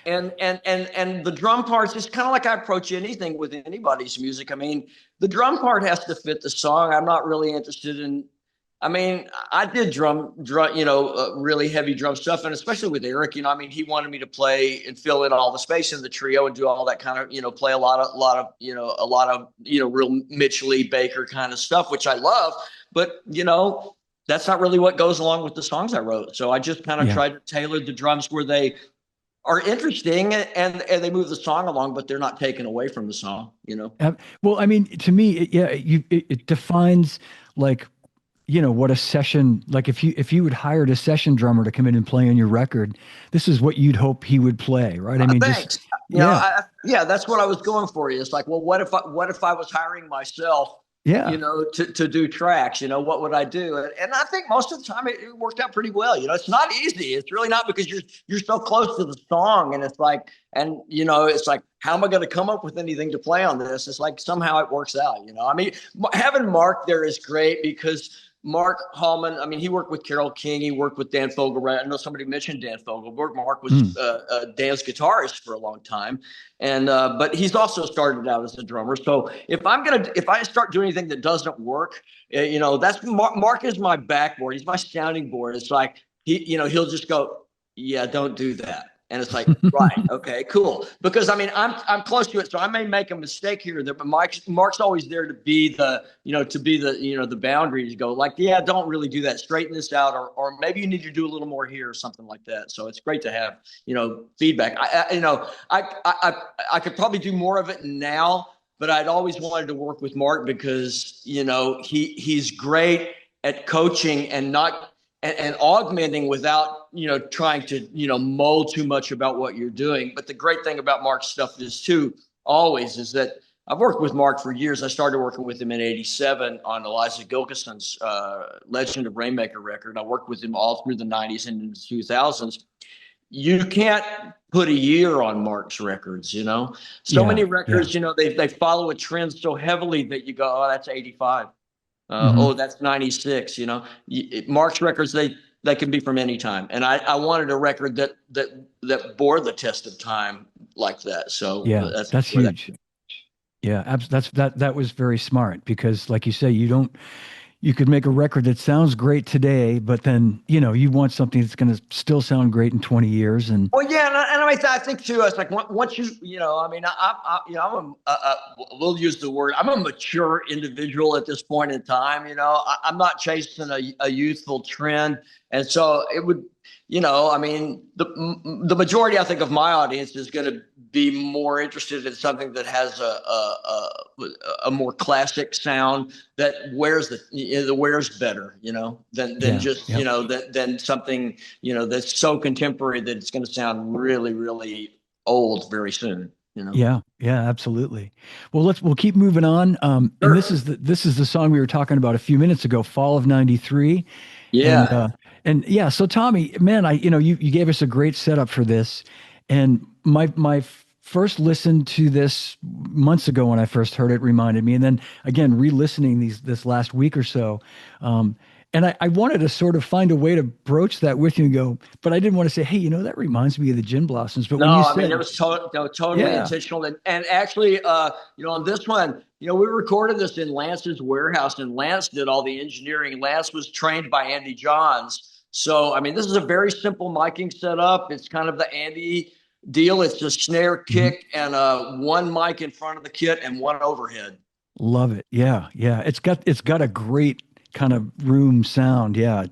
[SPEAKER 2] And the drum parts is kind of like I approach anything with anybody's music. I mean, the drum part has to fit the song. I'm not really interested in. I mean, I did drum, really heavy drum stuff, and especially with Eric, I mean, he wanted me to play and fill in all the space in the trio and do all that kind of, play a lot of, real Mitch Lee Baker kind of stuff, which I love. But that's not really what goes along with the songs I wrote. So I just kind of
[SPEAKER 1] Yeah.
[SPEAKER 2] tried to tailor the drums where they are interesting and they move the song along, but they're not taken away from the song.
[SPEAKER 1] Well, I mean, to me, it defines like what a session like if you would hired a session drummer to come in and play on your record, this is what you'd hope he would play, right? I mean, just
[SPEAKER 2] Thanks.
[SPEAKER 1] yeah,
[SPEAKER 2] Yeah, that's what I was going for. It's like, well, what if I was hiring myself,
[SPEAKER 1] yeah,
[SPEAKER 2] to do tracks, what would I do? And I think most of the time it worked out pretty well. It's not easy. It's really not, because you're so close to the song, and it's like, how am I going to come up with anything to play on this? It's like somehow it works out. I mean, having Mark there is great, because Mark Hallman, I mean, he worked with Carole King. He worked with Dan Fogelberg. I know somebody mentioned Dan Fogelberg. Mark was Dan's guitarist for a long time. And but he's also started out as a drummer. So if I start doing anything that doesn't work, that's Mark is my backboard. He's my sounding board. It's like he'll just go, yeah, don't do that. And it's like, right, okay, cool. Because I mean, I'm close to it, so I may make a mistake here or there, but Mark's always there to be the boundary, to go like, yeah, don't really do that. Straighten this out, or maybe you need to do a little more here or something like that. So it's great to have feedback. I could probably do more of it now, but I'd always wanted to work with Mark because he's great at coaching and not. And augmenting without, trying to, mold too much about what you're doing. But the great thing about Mark's stuff is that I've worked with Mark for years. I started working with him in '87 on Eliza Gilkison's Legend of Rainmaker record. I worked with him all through the '90s and the 2000s. You can't put a year on Mark's records, So many records, they follow a trend so heavily that you go, oh, that's '85. Oh, that's '96. Mark's records, they can be from any time, and I wanted a record that bore the test of time like that. So
[SPEAKER 1] yeah, that's huge. Yeah, that was very smart because, like you say, you could make a record that sounds great today, but then you want something that's going to still sound great in 20 years. And
[SPEAKER 2] Well, yeah, I think too. It's like once I mean, we'll use the word. I'm a mature individual at this point in time. I'm not chasing a youthful trend, and so it would, I mean, the majority, I think, of my audience is going to be more interested in something that has a more classic sound that wears better, than just than something that's so contemporary that it's going to sound really, really old very soon.
[SPEAKER 1] Yeah, absolutely. Well, we'll keep moving on.
[SPEAKER 2] Sure.
[SPEAKER 1] And this is the song we were talking about a few minutes ago, Fall of '93.
[SPEAKER 2] Yeah.
[SPEAKER 1] And yeah, so Tommy, man, you gave us a great setup for this, and my first listen to this months ago when I first heard it reminded me, and then again re-listening this last week or so, and I wanted to sort of find a way to broach that with you and go, but I didn't want to say, hey, that reminds me of the Gin Blossoms. But
[SPEAKER 2] No,
[SPEAKER 1] when you
[SPEAKER 2] I
[SPEAKER 1] said
[SPEAKER 2] mean, it was totally intentional. And actually, on this one, we recorded this in Lance's warehouse, and Lance did all the engineering. Lance was trained by Andy Johns. So, I mean, this is a very simple miking setup. It's kind of the Andy deal. It's a snare kick and one mic in front of the kit and one overhead.
[SPEAKER 1] Love it. Yeah. It's got a great kind of room sound. Yeah.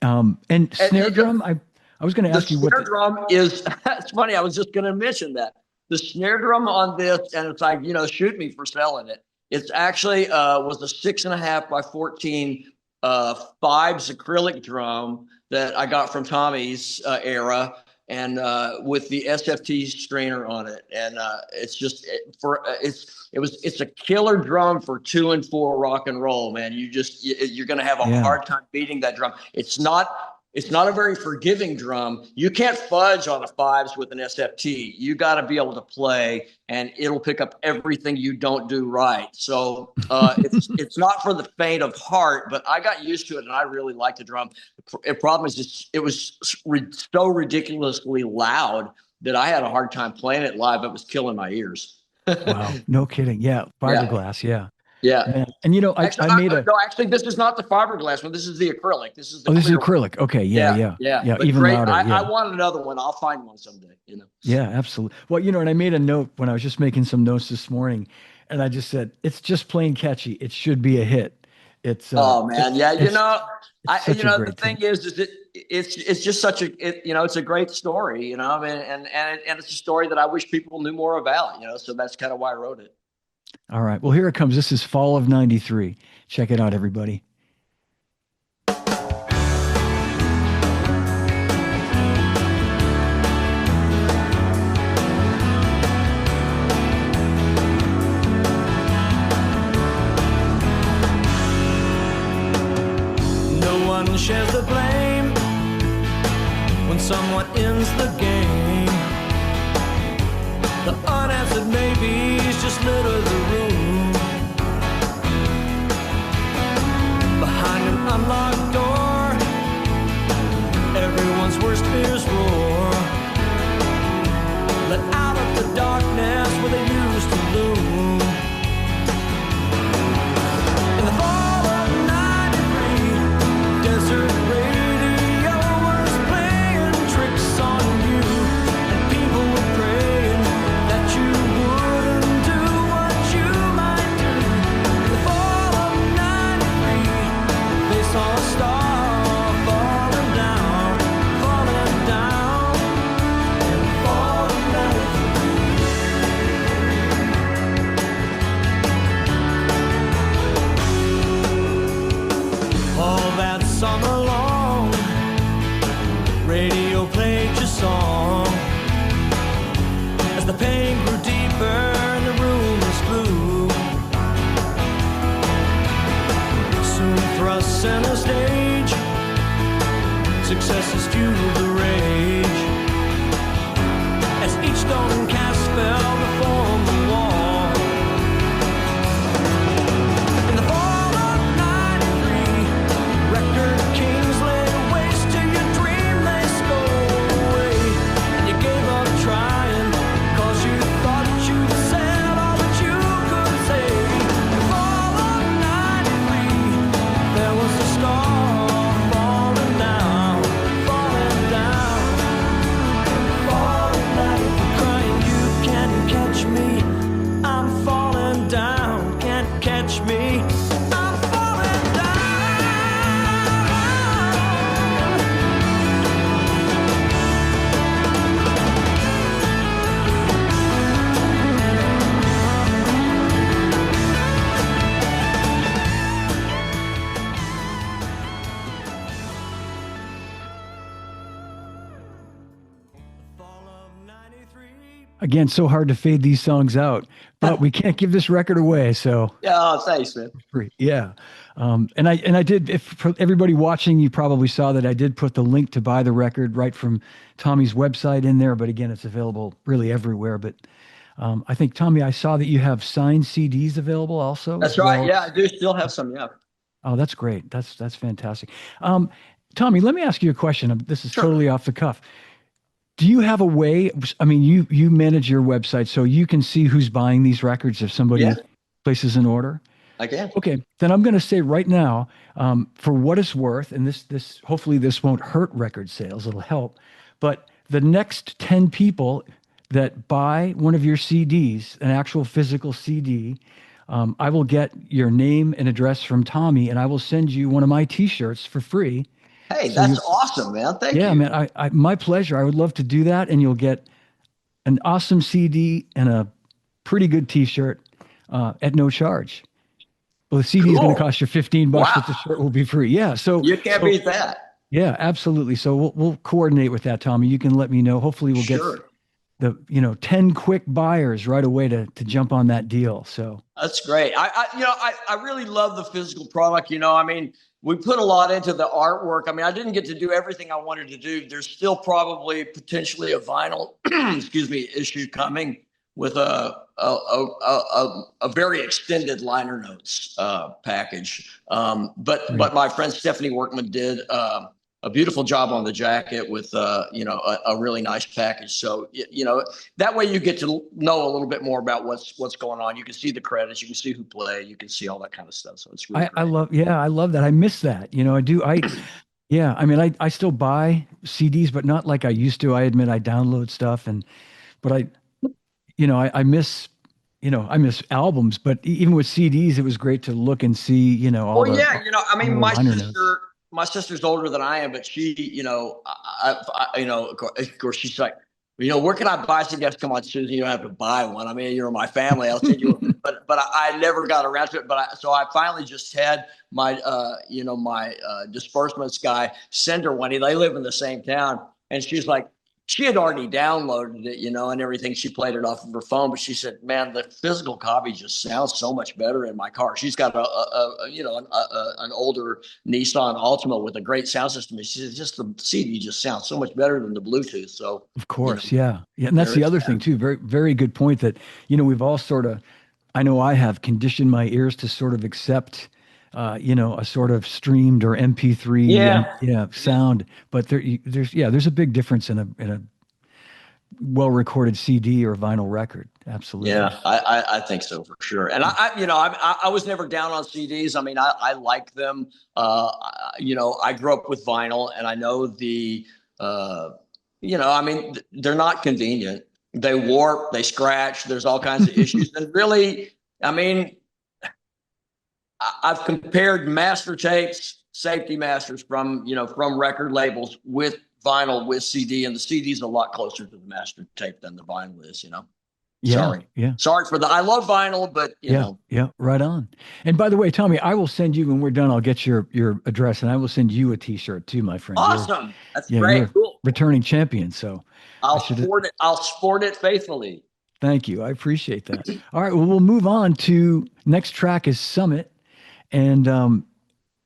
[SPEAKER 1] And snare drum, I was going to ask you what
[SPEAKER 2] the snare drum is. It's funny. I was just going to mention that the snare drum on this, and it's like, shoot me for selling it. It's actually was a 6.5 by 14 Fibes acrylic drum that I got from Tommy's era, and with the SFT strainer on it, and it's a killer drum for 2 and 4 rock and roll, man. You're gonna have a hard time beating that drum. It's not a very forgiving drum. You can't fudge on a Fibes with an SFT. You got to be able to play, and it'll pick up everything you don't do right. So it's not for the faint of heart, but I got used to it, and I really liked the drum. The problem is it was so ridiculously loud that I had a hard time playing it live. It was killing my ears.
[SPEAKER 1] Wow, no kidding. Yeah, fiberglass. Yeah.
[SPEAKER 2] Yeah.
[SPEAKER 1] And
[SPEAKER 2] actually, this is not the fiberglass one. This is the acrylic. This is
[SPEAKER 1] this is acrylic. Okay. Yeah. Even
[SPEAKER 2] great.
[SPEAKER 1] louder.
[SPEAKER 2] I want another one. I'll find one someday,
[SPEAKER 1] Yeah, absolutely. Well, and I made a note when I was just making some notes this morning, and I just said, it's just plain catchy. It should be a hit. It's
[SPEAKER 2] oh man. Yeah. The thing
[SPEAKER 1] tune.
[SPEAKER 2] is it's just such it's a great story, I mean, and it's a story that I wish people knew more about, so that's kind of why I wrote it.
[SPEAKER 1] All right. Well, here it comes. This is Fall of '93. Check it out, everybody.
[SPEAKER 3] No one shares the blame when someone ends the game. The unanswered maybes just litter the room. Behind an unlocked door, everyone's worst fears roar. Let out of the darkness where they used to loom. In the fall of '93, desert radio was playing tricks on you, and people were praying that you wouldn't do what you might do. In the fall of '93, they saw a star falling down, falling down. In the fall of '93, all that summer long, radio played your song. As the pain grew deeper and the room was blue, soon thrust center stage, successes fueled the rage. As each stone cast fell to form the wall. In the fall of '93, record kings laid waste to your dream, they stole away, and you gave up trying. 'Cause you thought you said all that you could
[SPEAKER 1] Again, so hard to fade these songs out, but we can't give this record away. So
[SPEAKER 2] Yeah, oh, thanks, man.
[SPEAKER 1] free. Yeah. And I did, if for everybody watching, you probably saw that I did put the link to buy the record right from Tommy's website in there. But again, it's available really everywhere. But I think, Tommy, I saw that you have signed CDs available also.
[SPEAKER 2] That's
[SPEAKER 1] as
[SPEAKER 2] right.
[SPEAKER 1] well.
[SPEAKER 2] Yeah, I do still have some. Yeah.
[SPEAKER 1] Oh, that's great. That's fantastic. Tommy, let me ask you a question. This is
[SPEAKER 2] Sure.
[SPEAKER 1] totally off the cuff. Do you have a way? I mean, you manage your website, so you can see who's buying these records if somebody
[SPEAKER 2] Yeah.
[SPEAKER 1] places an order.
[SPEAKER 2] I can.
[SPEAKER 1] Okay, then I'm going to say right now, for what it's worth, and this hopefully this won't hurt record sales. It'll help, but the next 10 people that buy one of your CDs, an actual physical CD, I will get your name and address from Tommy, and I will send you one of my T-shirts for free.
[SPEAKER 2] Hey,
[SPEAKER 1] So
[SPEAKER 2] that's awesome, man. Thank
[SPEAKER 1] yeah,
[SPEAKER 2] you.
[SPEAKER 1] man, my pleasure. I would love to do that, and you'll get an awesome CD and a pretty good T-shirt at no charge. Well, the CD is going to
[SPEAKER 2] Cool.
[SPEAKER 1] cost you $15,
[SPEAKER 2] Wow.
[SPEAKER 1] but the shirt will be free. Yeah, so
[SPEAKER 2] You can't beat that.
[SPEAKER 1] yeah, absolutely. So we'll coordinate with that, Tommy. You can let me know. Hopefully, we'll get
[SPEAKER 2] Sure.
[SPEAKER 1] the 10 quick buyers right away to jump on that deal. So
[SPEAKER 2] That's great. I really love the physical product. I mean, we put a lot into the artwork. I mean, I didn't get to do everything I wanted to do. There's still probably potentially a vinyl, excuse me, issue coming with a very extended liner notes package. But my friend Stephanie Workman did a beautiful job on the jacket with a really nice package. So that way you get to know a little bit more about what's going on. You can see the credits, you can see who played, you can see all that kind of stuff. So it's really
[SPEAKER 1] I
[SPEAKER 2] great.
[SPEAKER 1] love that. I miss that. I do. Yeah. I mean, I still buy CDs, but not like I used to. I admit I download stuff but I miss. I miss albums, but even with CDs, it was great to look and see, all
[SPEAKER 2] Well,
[SPEAKER 1] the
[SPEAKER 2] yeah, I mean,
[SPEAKER 1] all the liner notes.
[SPEAKER 2] my sister's older than I am, but she, of course, she's like, where can I buy CDs? Come on, Susan, you don't have to buy one. I mean, you're my family. I'll send you. But I never got around to it. So I finally just had my, my disbursements guy send her one. They live in the same town, and she's like, she had already downloaded it, and everything. She played it off of her phone, but she said, "Man, the physical copy just sounds so much better in my car." She's got an older Nissan Altima with a great sound system. And she said, "Just the CD just sounds so much better than the Bluetooth." So,
[SPEAKER 1] Of course, yeah, and that's the other thing too. Very, very good point. That we've all sort of, I know I have conditioned my ears to sort of accept, a sort of streamed or MP3, sound. But there's a big difference in a well-recorded CD or vinyl record. Absolutely.
[SPEAKER 2] Yeah, I think so for sure. And I was never down on CDs. I mean, I like them. I grew up with vinyl, and I know I mean, they're not convenient. They warp, they scratch. There's all kinds of issues. And really, I mean, I've compared master tapes, safety masters from record labels with vinyl with CD, and the CD is a lot closer to the master tape than the vinyl is.
[SPEAKER 1] Yeah, yeah.
[SPEAKER 2] Sorry for that. I love vinyl, but
[SPEAKER 1] yeah, right on. And by the way, Tommy, I will send you when we're done. I'll get your address, and I will send you a T-shirt too, my friend.
[SPEAKER 2] Awesome. That's great. Cool.
[SPEAKER 1] Returning champion. So
[SPEAKER 2] I'll sport it faithfully.
[SPEAKER 1] Thank you. I appreciate that. All right. Well, we'll move on to next track is Summit. And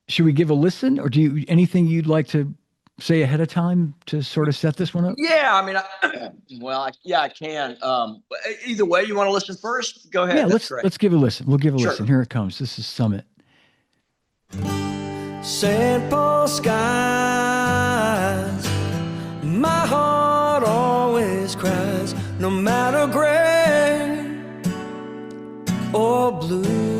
[SPEAKER 1] should we give a listen, or anything you'd like to say ahead of time to sort of set this one up?
[SPEAKER 2] Yeah, I mean, I can. Either way, you want to listen first? Go ahead.
[SPEAKER 1] Yeah, let's give a listen. We'll give a listen. Here it comes. This is Summit.
[SPEAKER 3] St. Paul skies, my heart always cries, no matter gray or blue.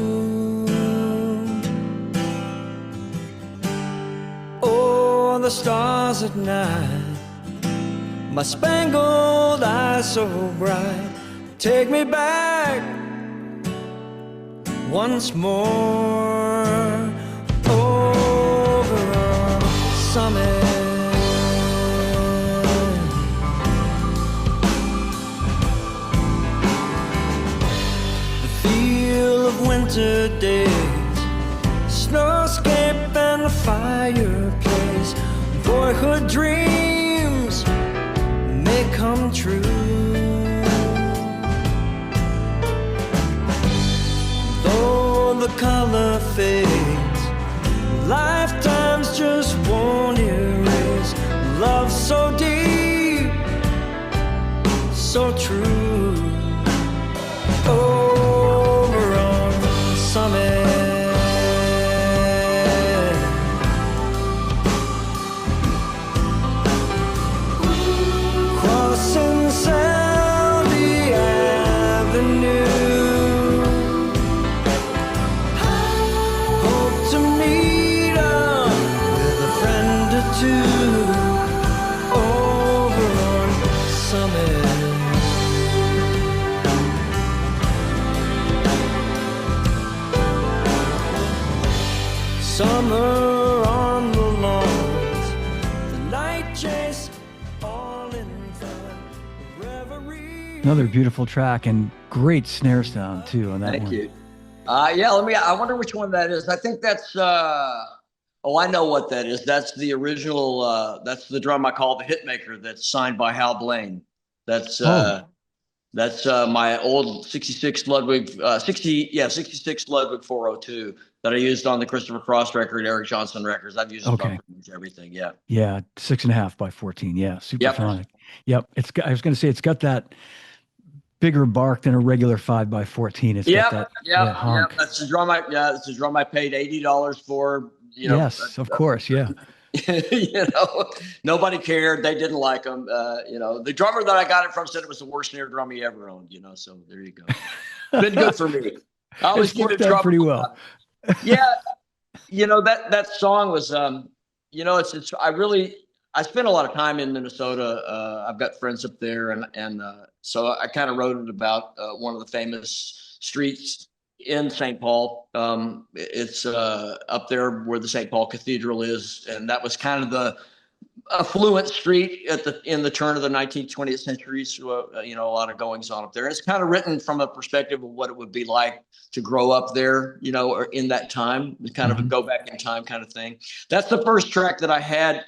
[SPEAKER 3] Oh, the stars at night, my spangled eyes so bright, take me back once more over a summit. The feel of winter days, snowscape and the fireplace, boyhood dreams may come true. the color fades. Lifetimes just won't erase love so deep, so true. Over on the summit, crossing Saudi Avenue. Hope to meet up with a friend or two over on Summit. Summer on the lawns, the night chase, all in fun, reverie.
[SPEAKER 1] Another beautiful track and great snare sound too on that
[SPEAKER 2] Thank
[SPEAKER 1] one.
[SPEAKER 2] you. Yeah, I wonder which one that is. I think that's, oh, I know what that is. That's the original, that's the drum I call the Hitmaker that's signed by Hal Blaine. That's, my old 66 Ludwig, 66 Ludwig 402 that I used on the Christopher Cross record, Eric Johnson records. I've used it on pretty much everything. Yeah.
[SPEAKER 1] Yeah. 6.5 by 14. Yeah. Supersonic. Yep. I was going to say, it's got that bigger bark than a regular 5 by 14. It's got that honk.
[SPEAKER 2] That's the drum. That's the drum I paid $80 for.
[SPEAKER 1] Yes, of course. Yeah.
[SPEAKER 2] Nobody cared. They didn't like them. The drummer that I got it from said it was the worst snare drum he ever owned. So there you go. Been good for me. I always
[SPEAKER 1] It's worked out pretty well.
[SPEAKER 2] Yeah, that song was. I spent a lot of time in Minnesota. I've got friends up there, and so I kind of wrote it about one of the famous streets in St. Paul. It's up there where the St. Paul Cathedral is, and that was kind of the affluent street in the turn of the 19th, 20th centuries. A lot of goings on up there. And it's kind of written from a perspective of what it would be like to grow up there, or in that time, kind of a go back in time kind of thing. That's the first track that I had.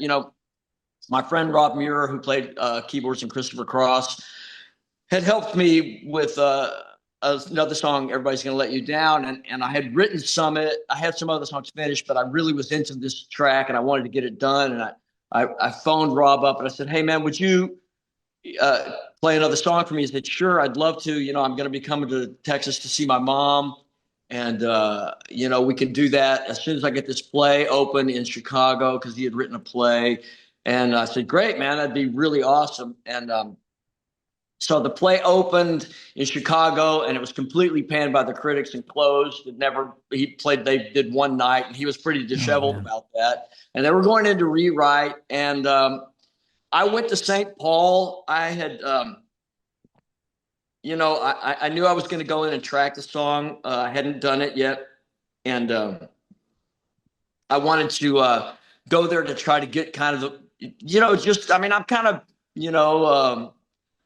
[SPEAKER 2] My friend Rob Muir, who played keyboards in Christopher Cross, had helped me with another song, Everybody's Gonna Let You Down. And I had written Summit. I had some other songs finished, but I really was into this track and I wanted to get it done. And I phoned Rob up and I said, hey, man, would you play another song for me? He said, sure, I'd love to. I'm going to be coming to Texas to see my mom. And, we can do that as soon as I get this play open in Chicago, because he had written a play. And I said, great, man, that'd be really awesome. And so the play opened in Chicago, and it was completely panned by the critics and closed. They did one night, and he was pretty disheveled about that. And they were going into rewrite. And I went to St. Paul. I had, I knew I was going to go in and track the song. I hadn't done it yet. And I wanted to go there to try to get kind of the, I'm kind of,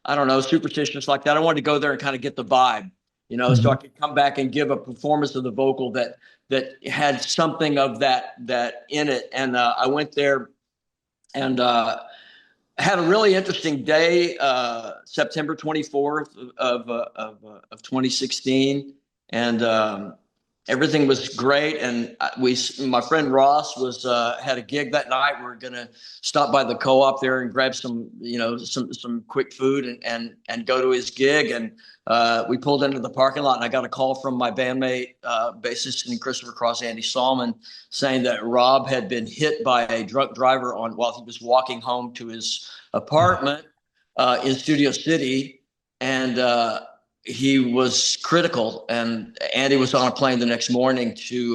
[SPEAKER 2] I don't know, superstitious like that. I wanted to go there and kind of get the vibe, so I could come back and give a performance of the vocal that had something of that in it. And I went there and had a really interesting day, September 24th of 2016. And everything was great. And my friend Ross had a gig that night. We were going to stop by the co-op there and grab some quick food and go to his gig. And we pulled into the parking lot, and I got a call from my bandmate, bassist in Christopher Cross, Andy Salmon, saying that Rob had been hit by a drunk driver while he was walking home to his apartment in Studio City. And he was critical, and Andy was on a plane the next morning to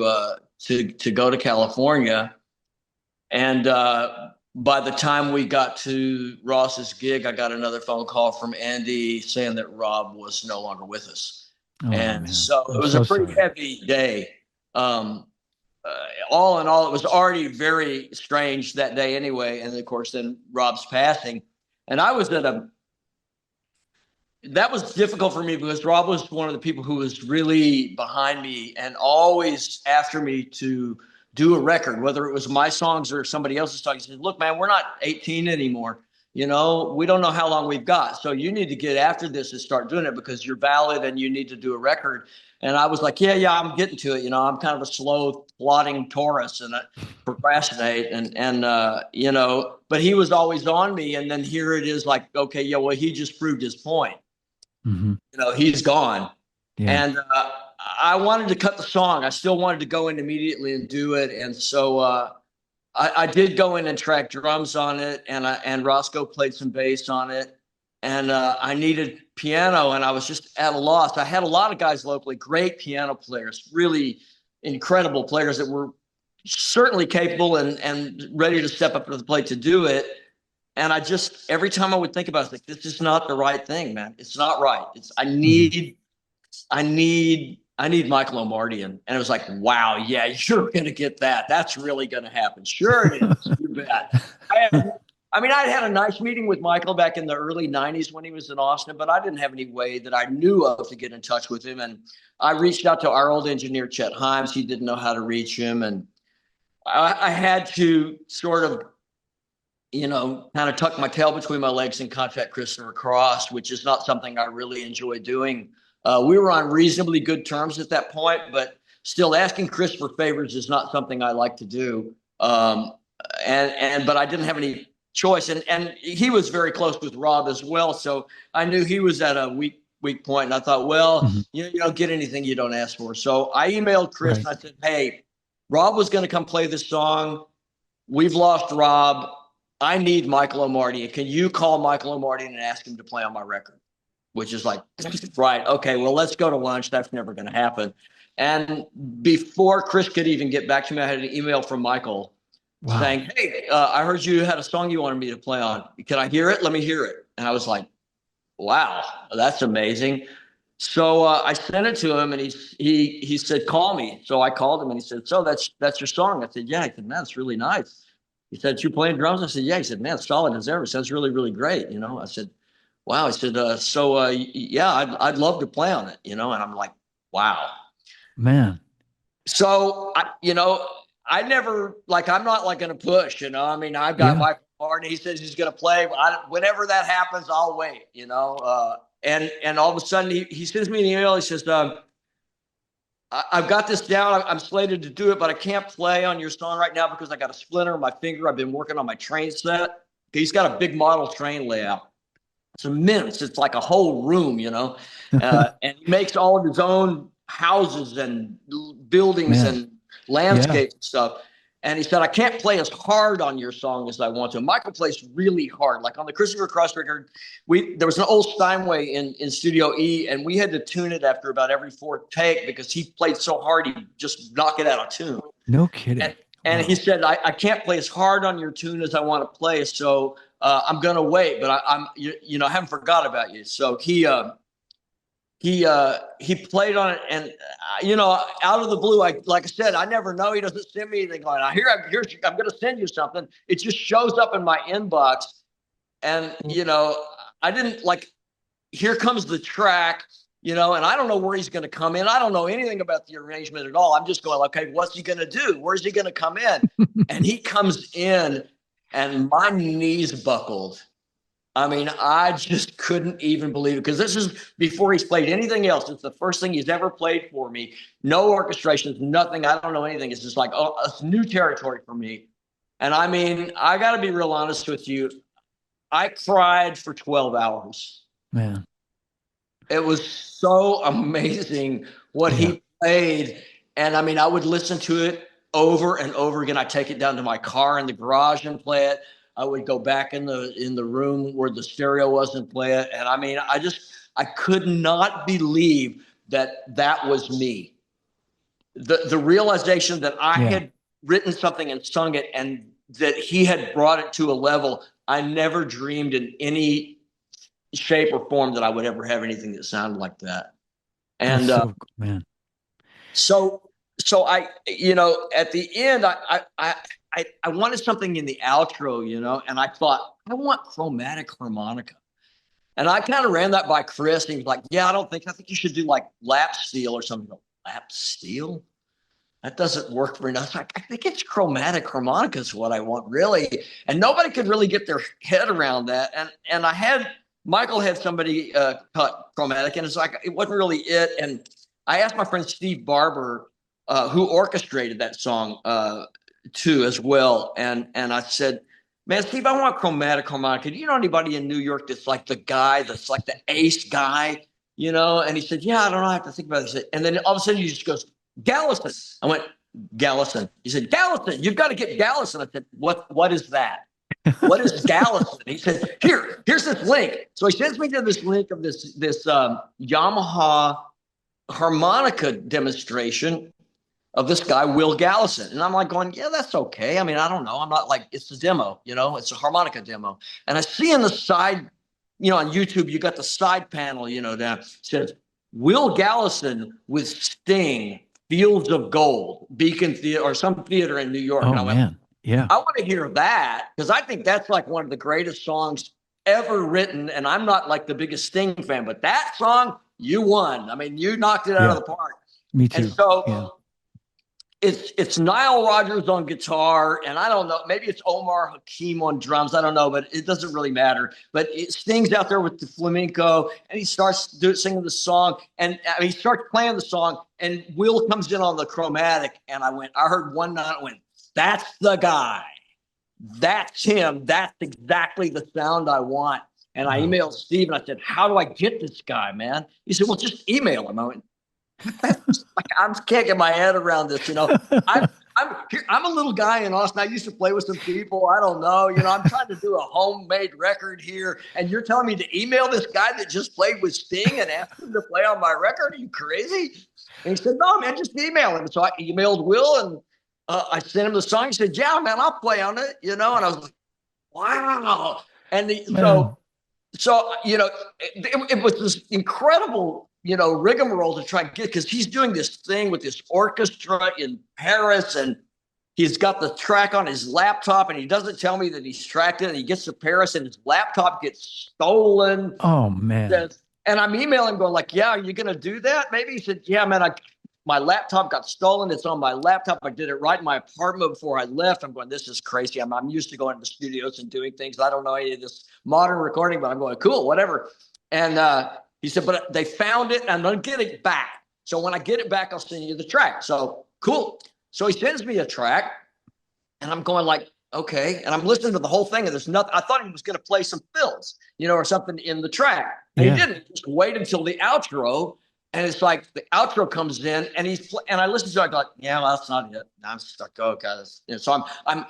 [SPEAKER 2] go to California. And by the time we got to Ross's gig, I got another phone call from Andy saying that Rob was no longer with us. So it was a pretty heavy day. All in all, it was already very strange that day anyway. And of course, then Rob's passing. And I was that was difficult for me because Rob was one of the people who was really behind me and always after me to do a record, whether it was my songs or somebody else's songs. He said, look, man, we're not 18 anymore. We don't know how long we've got. So you need to get after this and start doing it because you're valid and you need to do a record. And I was like, yeah, I'm getting to it. You know, I'm kind of a slow plodding Taurus and I procrastinate you know, but he was always on me. And then here it is like, okay, yeah, well, he just proved his point.
[SPEAKER 1] Mm-hmm.
[SPEAKER 2] You know, he's gone.
[SPEAKER 1] Yeah.
[SPEAKER 2] And I wanted to cut the song. I still wanted to go in immediately and do it. And so I did go in and track drums on it, and Roscoe played some bass on it, and I needed piano, and I was just at a loss. I had a lot of guys locally, great piano players, really incredible players that were certainly capable and ready to step up to the plate to do it. And I just every time I would think about it, like this is not the right thing, man. It's not right. I need Michael O'Marty. And it was like, wow, yeah, you're going to get that. That's really going to happen. Sure it is. You bet. I'd had a nice meeting with Michael back in the early 90s when he was in Austin, but I didn't have any way that I knew of to get in touch with him. And I reached out to our old engineer, Chet Himes. He didn't know how to reach him. And I had to sort of, you know, kind of tuck my tail between my legs and contact Christopher Cross, which is not something I really enjoy doing. We were on reasonably good terms at that point, but still asking Chris for favors is not something I like to do. But I didn't have any choice. And he was very close with Rob as well. So I knew he was at a weak point. And I thought, well, you don't get anything you don't ask for. So I emailed Chris and I said, hey, Rob was going to come play this song. We've lost Rob. I need Michael O'Marty. Can you call Michael O'Marty and ask him to play on my record? Which is like, right, okay, well, let's go to lunch. That's never going to happen. And before Chris could even get back to me, I had an email from Michael saying, hey, I heard you had a song you wanted me to play on. Can I hear it? Let me hear it. And I was like, wow, that's amazing. So I sent it to him, and he said, call me. So I called him, and he said, so that's your song? I said, yeah. He said, man, it's really nice. He said, you playing drums? I said, yeah. He said, man, solid as ever. Sounds really, really great. You know, I said, wow. He said, yeah, I'd love to play on it, you know? And I'm like, wow,
[SPEAKER 1] man.
[SPEAKER 2] So, I never, I'm not going to push, you know? I mean, I've got my part and he says he's going to play. Whenever that happens, I'll wait, you know? And all of a sudden he sends me an email. He says, I've got this down. I'm slated to do it, but I can't play on your song right now because I got a splinter in my finger. I've been working on my train set. He's got a big model train layout. It's immense. It's like a whole room, you know, and he makes all of his own houses and buildings and landscapes and stuff. And he said, I can't play as hard on your song as I want to. Michael plays really hard. Like on the Christopher Cross record, there was an old Steinway in Studio E, and we had to tune it after about every fourth take because he played so hard, he'd just knock it out of tune.
[SPEAKER 1] No kidding.
[SPEAKER 2] And he said, I can't play as hard on your tune as I want to play. So I'm going to wait, but I haven't forgot about you. So he played on it, and out of the blue, like I said, I never know. He doesn't send me anything going on. I'm going to send you something. It just shows up in my inbox, and I didn't here comes the track, and I don't know where he's going to come in. I don't know anything about the arrangement at all. I'm just going, okay, what's he going to do? Where's he going to come in? And he comes in, and my knees buckled. I mean, I just couldn't even believe it because this is before he's played anything else. It's the first thing he's ever played for me. No orchestrations, nothing. I don't know anything. It's just it's new territory for me. And I mean, I got to be real honest with you. I cried for 12 hours.
[SPEAKER 1] Man.
[SPEAKER 2] It was so amazing what he played. And I mean, I would listen to it over and over again. I take it down to my car in the garage and play it. I would go back in the room where the stereo was and play it. And I mean, I could not believe that was me. The realization that I had written something and sung it and that he had brought it to a level I never dreamed in any shape or form that I would ever have anything that sounded like that. And so I, at the end, I wanted something in the outro, and I thought, I want chromatic harmonica. And I kind of ran that by Chris, and he was like, yeah, I think you should do lap steel or something. Lap steel? That doesn't work for me. I think it's chromatic harmonica is what I want, really. And nobody could really get their head around that. And Michael had somebody cut chromatic, and it's it wasn't really it. And I asked my friend Steve Barber, who orchestrated that song too as well, and I said, "Man, Steve, I want chromatic harmonica. Do you know anybody in New York that's like the guy, that's like the ace guy, you know?" And he said, "Yeah, I don't know. I have to think about it." He said, and then all of a sudden he just goes, "Gallison." I went, "Gallison." He said, "Gallison, you've got to get Gallison." I said, What is that? What is Gallison?" He said, here's this link." So he sends me to this link of this Yamaha harmonica demonstration of this guy, Will Gallison. And I'm like going, yeah, that's okay. I mean, I don't know. I'm not like, it's a demo, you know, it's a harmonica demo. And I see in the side, you know, on YouTube, you got the side panel, you know, down says Will Gallison with Sting, Fields of Gold, Beacon Theater, or some theater in New York.
[SPEAKER 1] Oh,
[SPEAKER 2] And I went,
[SPEAKER 1] man. Yeah.
[SPEAKER 2] I want to hear that, because I think that's like one of the greatest songs ever written. And I'm not like the biggest Sting fan, but that song, you won. I mean, you knocked it out of the park.
[SPEAKER 1] Me too.
[SPEAKER 2] And so
[SPEAKER 1] yeah.
[SPEAKER 2] it's Nile Rodgers on guitar, and I don't know, maybe it's Omar Hakim on drums. I don't know, but it doesn't really matter. But Sting's out there with the flamenco, and he starts singing the song, and he starts playing the song, and Will comes in on the chromatic, and I heard one note, and went, "That's the guy. That's him. That's exactly the sound I want." And I emailed Steve, and I said, "How do I get this guy, man?" He said, "Well, just email him." I went, like, I can't get my head around this, you know. I'm a little guy in Austin. I used to play with some people. I don't know, you know. I'm trying to do a homemade record here, and you're telling me to email this guy that just played with Sting and ask him to play on my record? Are you crazy? And he said, "No, man, just email him." So I emailed Will, and I sent him the song. He said, "Yeah, man, I'll play on it," you know. And I was like, "Wow!" And so you know, it was this incredible, you know, rigmarole to try and get, because he's doing this thing with this orchestra in Paris, and he's got the track on his laptop, and he doesn't tell me that he's tracked it, and he gets to Paris and his laptop gets stolen.
[SPEAKER 1] Oh, man.
[SPEAKER 2] And I'm emailing going like, "Yeah, are you going to do that?" Maybe. He said, "Yeah, man, my laptop got stolen. It's on my laptop. I did it right in my apartment before I left." I'm going, "This is crazy. I'm used to going to studios and doing things. I don't know any of this modern recording," but I'm going, "Cool, whatever." And he said, "But they found it, and I'm going to get it back. So when I get it back, I'll send you the track." So cool. So he sends me a track, and I'm going like, okay. And I'm listening to the whole thing, and there's nothing. I thought he was going to play some fills, you know, or something in the track. And he didn't. He just wait until the outro. And it's like the outro comes in, and and I listen to it. I go like, "Yeah, well, that's not it." I'm stuck. Oh, guys. You know, so I'm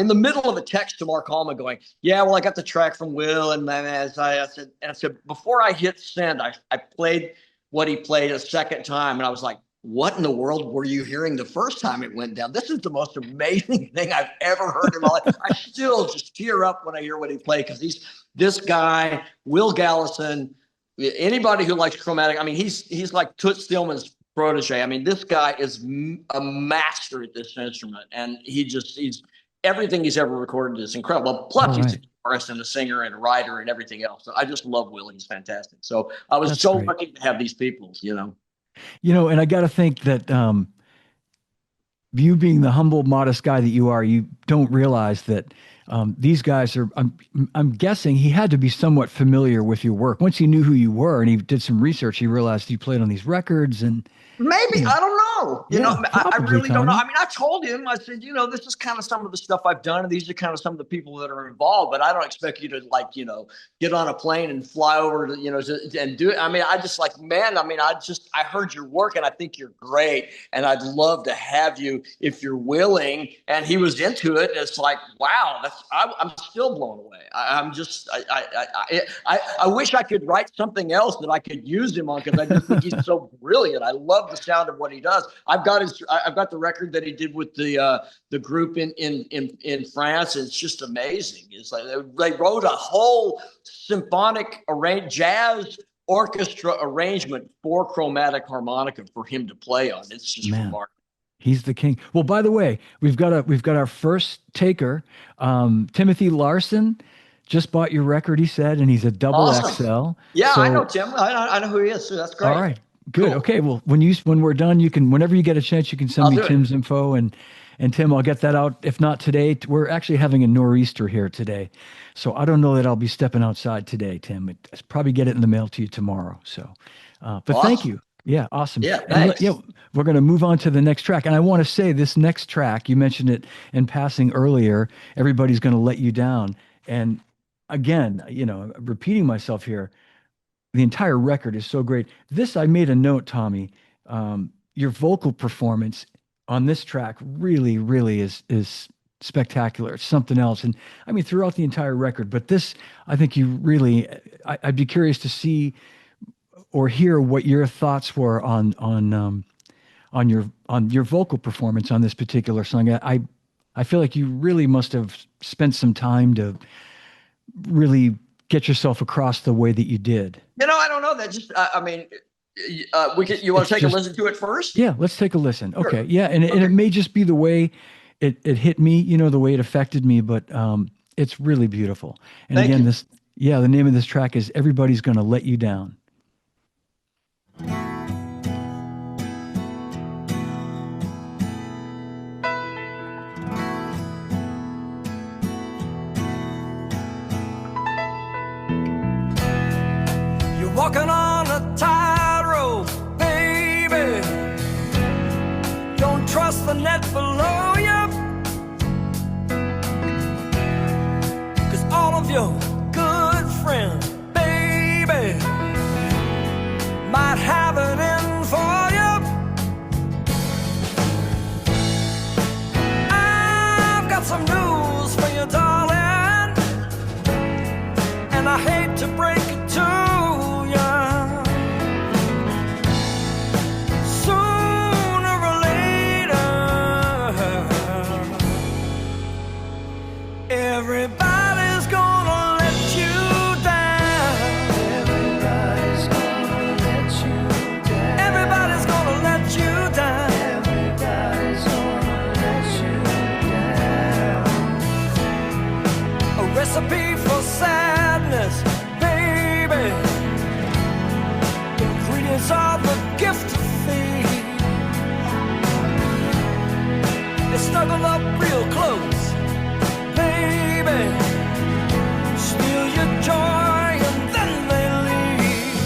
[SPEAKER 2] in the middle of a text to Mark Hallman going, "Yeah, well, I got the track from Will," and then I said before I hit send, I played what he played a second time, and I was like, "What in the world were you hearing the first time it went down? This is the most amazing thing I've ever heard in my life." I still just tear up when I hear what he played, because this guy, Will Gallison. Anybody who likes chromatic, I mean, he's like Toots Stillman's protege. I mean, this guy is a master at this instrument, and he's everything he's ever recorded is incredible. Plus, he's a guitarist and a singer and a writer and everything else. So I just love Will. He's fantastic. So I was lucky to have these people, you know.
[SPEAKER 1] You know, and I got to think that you being the humble, modest guy that you are, you don't realize that these guys are, I'm guessing he had to be somewhat familiar with your work. Once he knew who you were and he did some research, he realized you played on these records and
[SPEAKER 2] maybe, I don't know. You know, I really don't know.
[SPEAKER 1] Tommy.
[SPEAKER 2] I mean, I told him, I said, you know, this is kind of some of the stuff I've done, and these are kind of some of the people that are involved, but I don't expect you to, like, you know, get on a plane and fly over to, you know, and do it. I mean, I just like, man, I mean, I heard your work, and I think you're great, and I'd love to have you if you're willing. And he was into it. And it's like, wow, I'm still blown away. I wish I could write something else that I could use him on, because I just think he's so brilliant. I love the sound of what he does. I've got the record that he did with the group in France. It's just amazing. It's like they wrote a whole symphonic jazz orchestra arrangement for chromatic harmonica for him to play on. It's just remarkable.
[SPEAKER 1] He's the king. Well, by the way, we've got our first taker, Timothy Larson. Just bought your record, he said, and he's a double XL.
[SPEAKER 2] Yeah, so, I know Tim. I know who he is. So that's great.
[SPEAKER 1] All right. Good. Cool. Okay. Well, when we're done, you can, whenever you get a chance, you can send me Tim's info, and Tim, I'll get that out. If not today, we're actually having a nor'easter here today, so I don't know that I'll be stepping outside today, Tim. I'll probably get it in the mail to you tomorrow. So, but thank you. Yeah, awesome.
[SPEAKER 2] Yeah,
[SPEAKER 1] And
[SPEAKER 2] thanks.
[SPEAKER 1] yeah, we're going to move on to the next track. And I want to say this next track, you mentioned it in passing earlier, Everybody's Going to Let You Down. And again, repeating myself here, the entire record is so great. This, I made a note, Tommy. Your vocal performance on this track really, really is spectacular. It's something else. And I mean, throughout the entire record, but this, I think you really, I'd be curious to see or hear what your thoughts were on your vocal performance on this particular song. I feel like you really must have spent some time to really get yourself across the way that you did.
[SPEAKER 2] I don't know. That just, I mean, you want
[SPEAKER 1] It's
[SPEAKER 2] to take a
[SPEAKER 1] just
[SPEAKER 2] listen to it first?
[SPEAKER 1] yeah. Let's take a listen. Okay,
[SPEAKER 2] Sure.
[SPEAKER 1] yeah, and it
[SPEAKER 2] Okay.
[SPEAKER 1] may just be the way it hit me, the way it affected me, but it's really beautiful. And
[SPEAKER 2] Thank
[SPEAKER 1] again,
[SPEAKER 2] you.
[SPEAKER 1] the name of this track is "Everybody's Gonna Let You Down."
[SPEAKER 3] You're walking on a tightrope, baby. Don't trust the net below you, 'cause all of your good friends, baby, might have it in for you. I've got some news for you, darling, and I hate to break it to you. Sooner or later, everybody's gonna let you down. Everybody's gonna let you down. Everybody's gonna let you down. Everybody's gonna let you down. A recipe for sadness, baby. Ingredients are the gift of thee. They snuggle up real close, baby. Steal your joy and then they leave.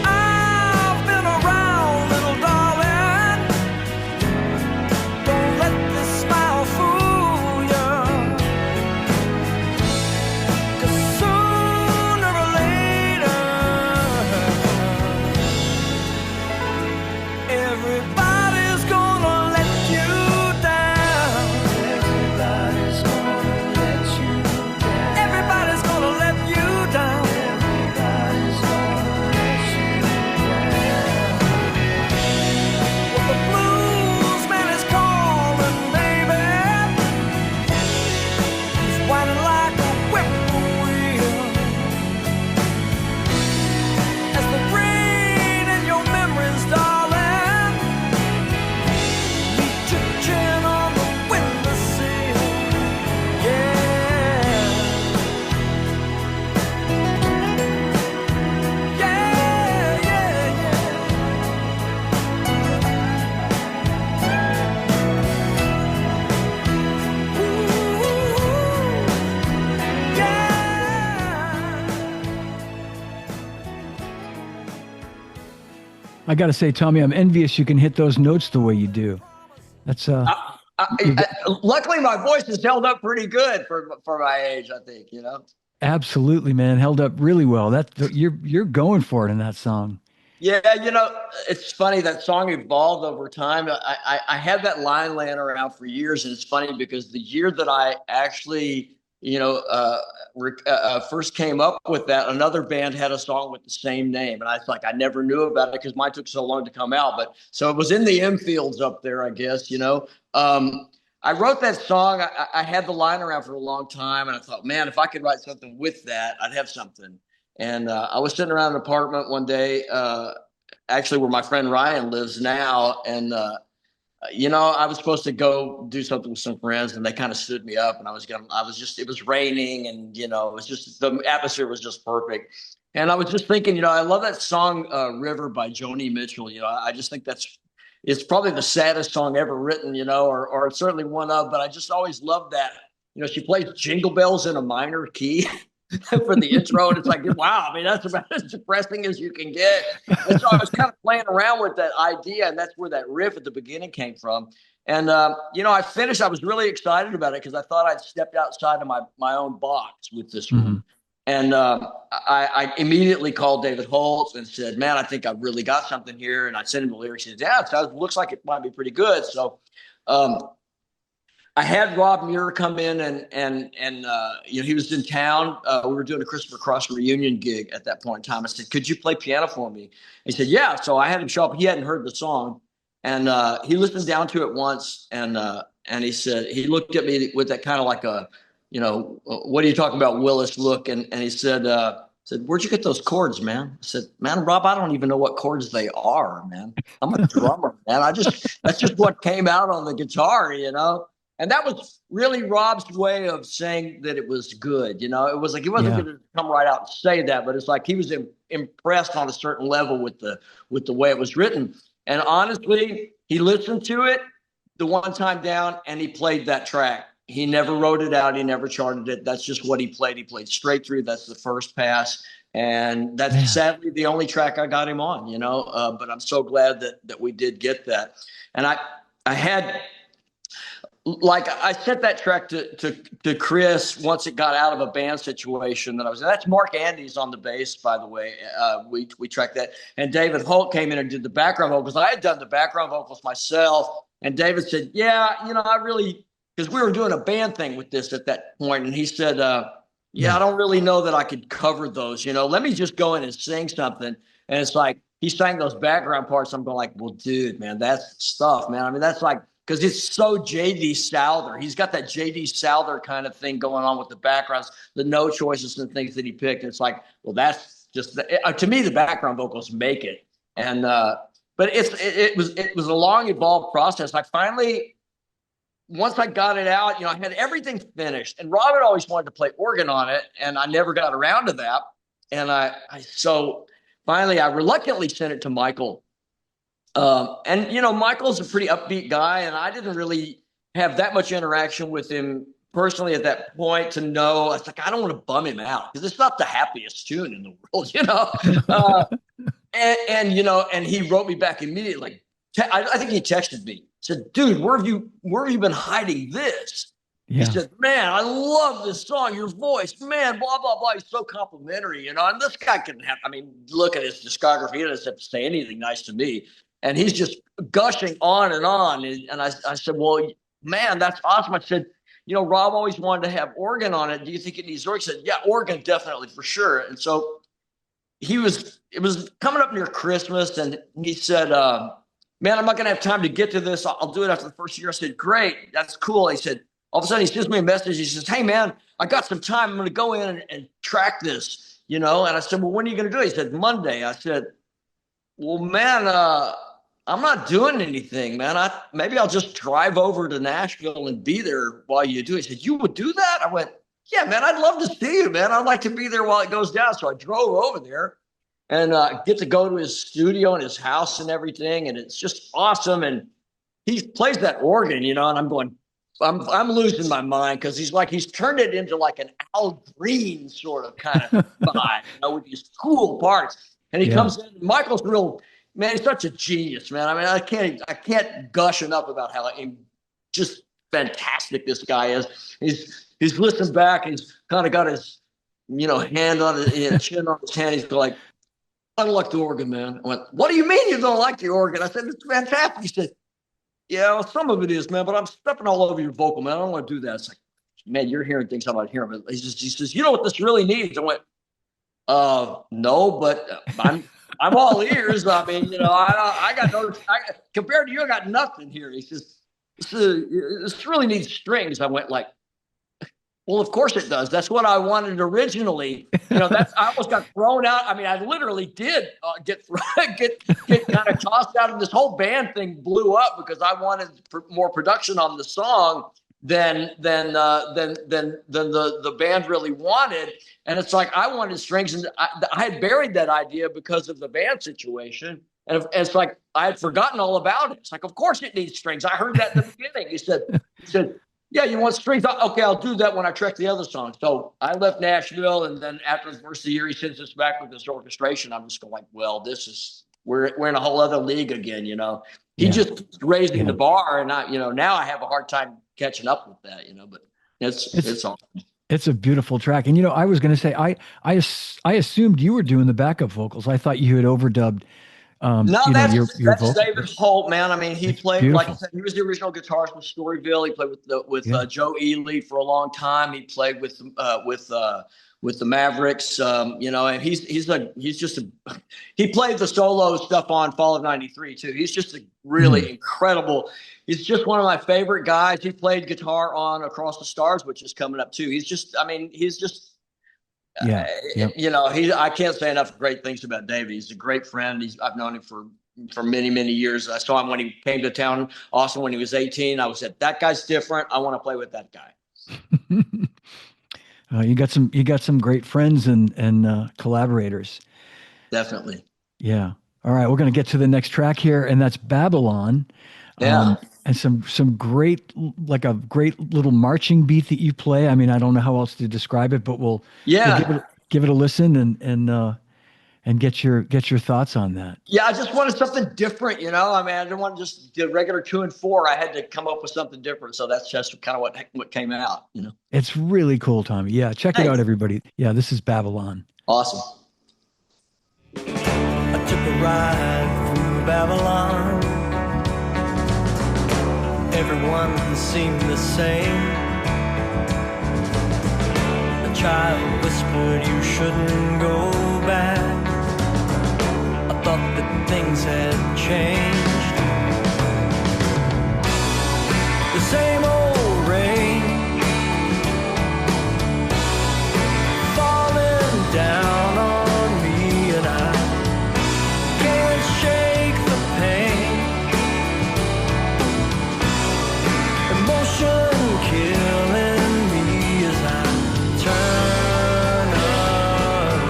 [SPEAKER 3] I've been around, little darling. Don't let this smile fool you. 'Cause sooner or later, everybody's gonna let you down. Everybody's gonna let you down. Everybody's gonna let you down. Everybody's gonna let you down. Well, the blues man is calling, baby. He's whining like a whippoorwill. As the rain in your memories, darling, meet your chin on the windowsill. Yeah. Yeah, yeah, yeah. Ooh, yeah.
[SPEAKER 1] I got to say, Tommy, I'm envious you can hit those notes the way you do. That's you got-
[SPEAKER 2] Luckily, my voice has held up pretty good for my age, I think,
[SPEAKER 1] absolutely, man, held up really well. You're going for it in that song.
[SPEAKER 2] Yeah, it's funny that song evolved over time. I had that line laying around for years, and it's funny because the year that I actually, first came up with that, another band had a song with the same name, and I was like, I never knew about it because mine took so long to come out. But so it was in the infields up there, I guess. I wrote that song. I had the line around for a long time, and I thought, man, if I could write something with that, I'd have something. And I was sitting around an apartment one day, actually where my friend Ryan lives now. And, I was supposed to go do something with some friends and they kind of stood me up and it was raining and, it was just, the atmosphere was just perfect. And I was just thinking, I love that song, River by Joni Mitchell. I just think it's probably the saddest song ever written, or it's certainly one of, but I just always loved that. She plays Jingle Bells in a minor key. for the intro. And it's like, wow, I mean, that's about as depressing as you can get. And so I was kind of playing around with that idea, and that's where that riff at the beginning came from. And, I finished. I was really excited about it because I thought I'd stepped outside of my own box with this
[SPEAKER 1] Mm-hmm.
[SPEAKER 2] one. And I immediately called David Holtz and said, man, I think I've really got something here. And I sent him the lyrics. He said, yeah, it looks like it might be pretty good. So I had Rob Muir come in and he was in town. We were doing a Christopher Cross reunion gig at that point in time. I said, could you play piano for me? He said, yeah. So I had him show up. He hadn't heard the song. And he listened down to it once. And he said, he looked at me with that kind of like a, what are you talking about, Willis look? And he said, where'd you get those chords, man? I said, man, Rob, I don't even know what chords they are, man. I'm a drummer, man. That's just what came out on the guitar, And that was really Rob's way of saying that it was good. It was like he wasn't going to come right out and say that, but it's like he was impressed on a certain level with the way it was written. And honestly, he listened to it the one time down and he played that track. He never wrote it out. He never charted it. That's just what he played. He played straight through. That's the first pass. And that's sadly the only track I got him on, but I'm so glad that we did get that. And I had, like, I sent that track to Chris once it got out of a band situation that I was in. That's Mark Andes on the bass, by the way. We tracked that. And David Holt came in and did the background vocals. I had done the background vocals myself. And David said, yeah, I really, because we were doing a band thing with this at that point. And he said, I don't really know that I could cover those, let me just go in and sing something. And it's like, he sang those background parts. I'm going like, well, dude, man, that's stuff, man. I mean, that's like, because it's so J.D. Souther. He's got that J.D. Souther kind of thing going on with the backgrounds, the note choices and things that he picked. It's like, well, that's just to me, the background vocals make it. And but it was a long, evolved process. I finally, once I got it out, I had everything finished. And Robert always wanted to play organ on it, and I never got around to that. And so finally, I reluctantly sent it to Michael. Michael's a pretty upbeat guy, and I didn't really have that much interaction with him personally at that point to know. It's like, I don't want to bum him out because it's not the happiest tune in the world, and he wrote me back immediately. I think he texted me, said, dude, where have you been hiding this? Yeah. He said, man, I love this song, your voice, man, blah, blah, blah. He's so complimentary, and this guy look at his discography. He doesn't have to say anything nice to me. And he's just gushing on and on. And I said, well, man, that's awesome. I said, Rob always wanted to have organ on it. Do you think it needs organ? He said, yeah, organ, definitely, for sure. And so it was coming up near Christmas. And he said, man, I'm not going to have time to get to this. I'll do it after the first year. I said, great. That's cool. He said, all of a sudden he sends me a message. He says, hey, man, I got some time. I'm going to go in and track this, And I said, well, when are you going to do it? He said, Monday. I said, well, man, I'm not doing anything, man. Maybe I'll just drive over to Nashville and be there while you do it. He said, you would do that? I went, yeah, man, I'd love to see you, man. I'd like to be there while it goes down. So I drove over there and get to go to his studio and his house and everything. And it's just awesome. And he plays that organ, and I'm going, I'm losing my mind because he's turned it into like an Al Green sort of kind of vibe, with these cool parts. And he comes in, Michael's real. Man, he's such a genius, man. I mean, I can't gush enough about how just fantastic this guy is. He's listened back. He's kind of got his, hand on his chin on his hand. He's like, I don't like the organ, man. I went, what do you mean you don't like the organ? I said, it's fantastic. He said, yeah, well, some of it is, man, but I'm stepping all over your vocal, man. I don't want to do that. It's like, man, you're hearing things I'm not hearing. He says, you know what this really needs? I went, no, but I'm all ears. I mean, I got no. Compared to you, I got nothing here. He says, "This really needs strings." I went like, "Well, of course it does. That's what I wanted originally." I almost got thrown out. I mean, I literally did get kind of tossed out, and this whole band thing blew up because I wanted more production on the song than the band really wanted. And it's like, I wanted strings, and I had buried that idea because of the band situation. And it's like, I had forgotten all about it. It's like, of course it needs strings. I heard that in the beginning. He said, Yeah, you want strength? Okay, I'll do that when I track the other song. So I left Nashville, and then after the first of the year, he sends us back with this orchestration. I'm just going like, well, this is we're in a whole other league again. He
[SPEAKER 1] Yeah.
[SPEAKER 2] just keeps raising
[SPEAKER 1] Yeah.
[SPEAKER 2] the bar, and now I have a hard time catching up with that. But
[SPEAKER 1] It's
[SPEAKER 2] it's all.
[SPEAKER 1] it's a beautiful track. And I was going to say I assumed you were doing the backup vocals. I thought you had overdubbed
[SPEAKER 2] No,
[SPEAKER 1] your
[SPEAKER 2] that's
[SPEAKER 1] vocal.
[SPEAKER 2] David Holt, man. I mean, he
[SPEAKER 1] It's
[SPEAKER 2] played, like I
[SPEAKER 1] beautiful.
[SPEAKER 2] said, he was the original guitarist with Storyville. He played with
[SPEAKER 1] Yeah.
[SPEAKER 2] Joe Ely for a long time. He played with the Mavericks, and he's just he played the solo stuff on Fall of '93 too. He's just a
[SPEAKER 1] Mhm.
[SPEAKER 2] really incredible. He's just one of my favorite guys. He played guitar on Across the Stars, which is coming up too. He's just
[SPEAKER 1] Yeah. Yep.
[SPEAKER 2] I can't say enough great things about David. He's a great friend. I've known him for many, many years. I saw him when he came to town, Austin, when he was 18. I was said, that guy's different. I want to play with that guy.
[SPEAKER 1] You got some great friends and collaborators.
[SPEAKER 2] Definitely.
[SPEAKER 1] Yeah. All right, we're going to get to the next track here, and that's Babylon.
[SPEAKER 2] Yeah.
[SPEAKER 1] And some great, like a great little marching beat that you play. I mean, I don't know how else to describe it, but we'll
[SPEAKER 2] Yeah.
[SPEAKER 1] give it a listen and get your thoughts on that.
[SPEAKER 2] Yeah. I just wanted something different. I mean, I didn't want just the regular 2 and 4. I had to come up with something different. So that's just kind of what came out.
[SPEAKER 1] It's really cool, Tommy. Yeah, check it out,
[SPEAKER 2] Thanks.
[SPEAKER 1] everybody. Yeah, this is Babylon.
[SPEAKER 2] Awesome.
[SPEAKER 3] I took a ride through Babylon. Everyone seemed the same. A child whispered, you shouldn't go back. I thought that things had changed. The same old rain falling down on me, and I can't shake the pain. Emotion killing me as I turn around.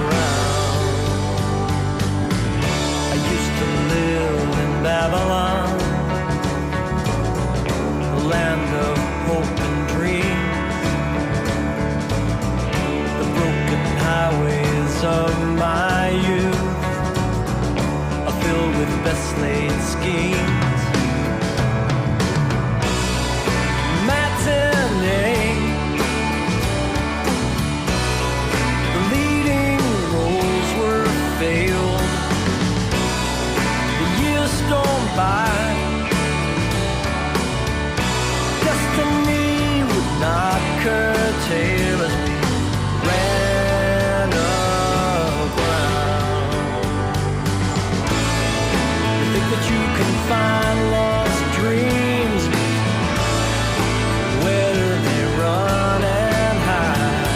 [SPEAKER 3] I used to live in Babylon, the land of hope and dreams, the broken highways of my youth are filled with best laid schemes. Matinee, the leading roles were failed. The years stormed by. Destiny would not curtail as we ran aground. You think that you can find lost dreams? Where do they run and hide?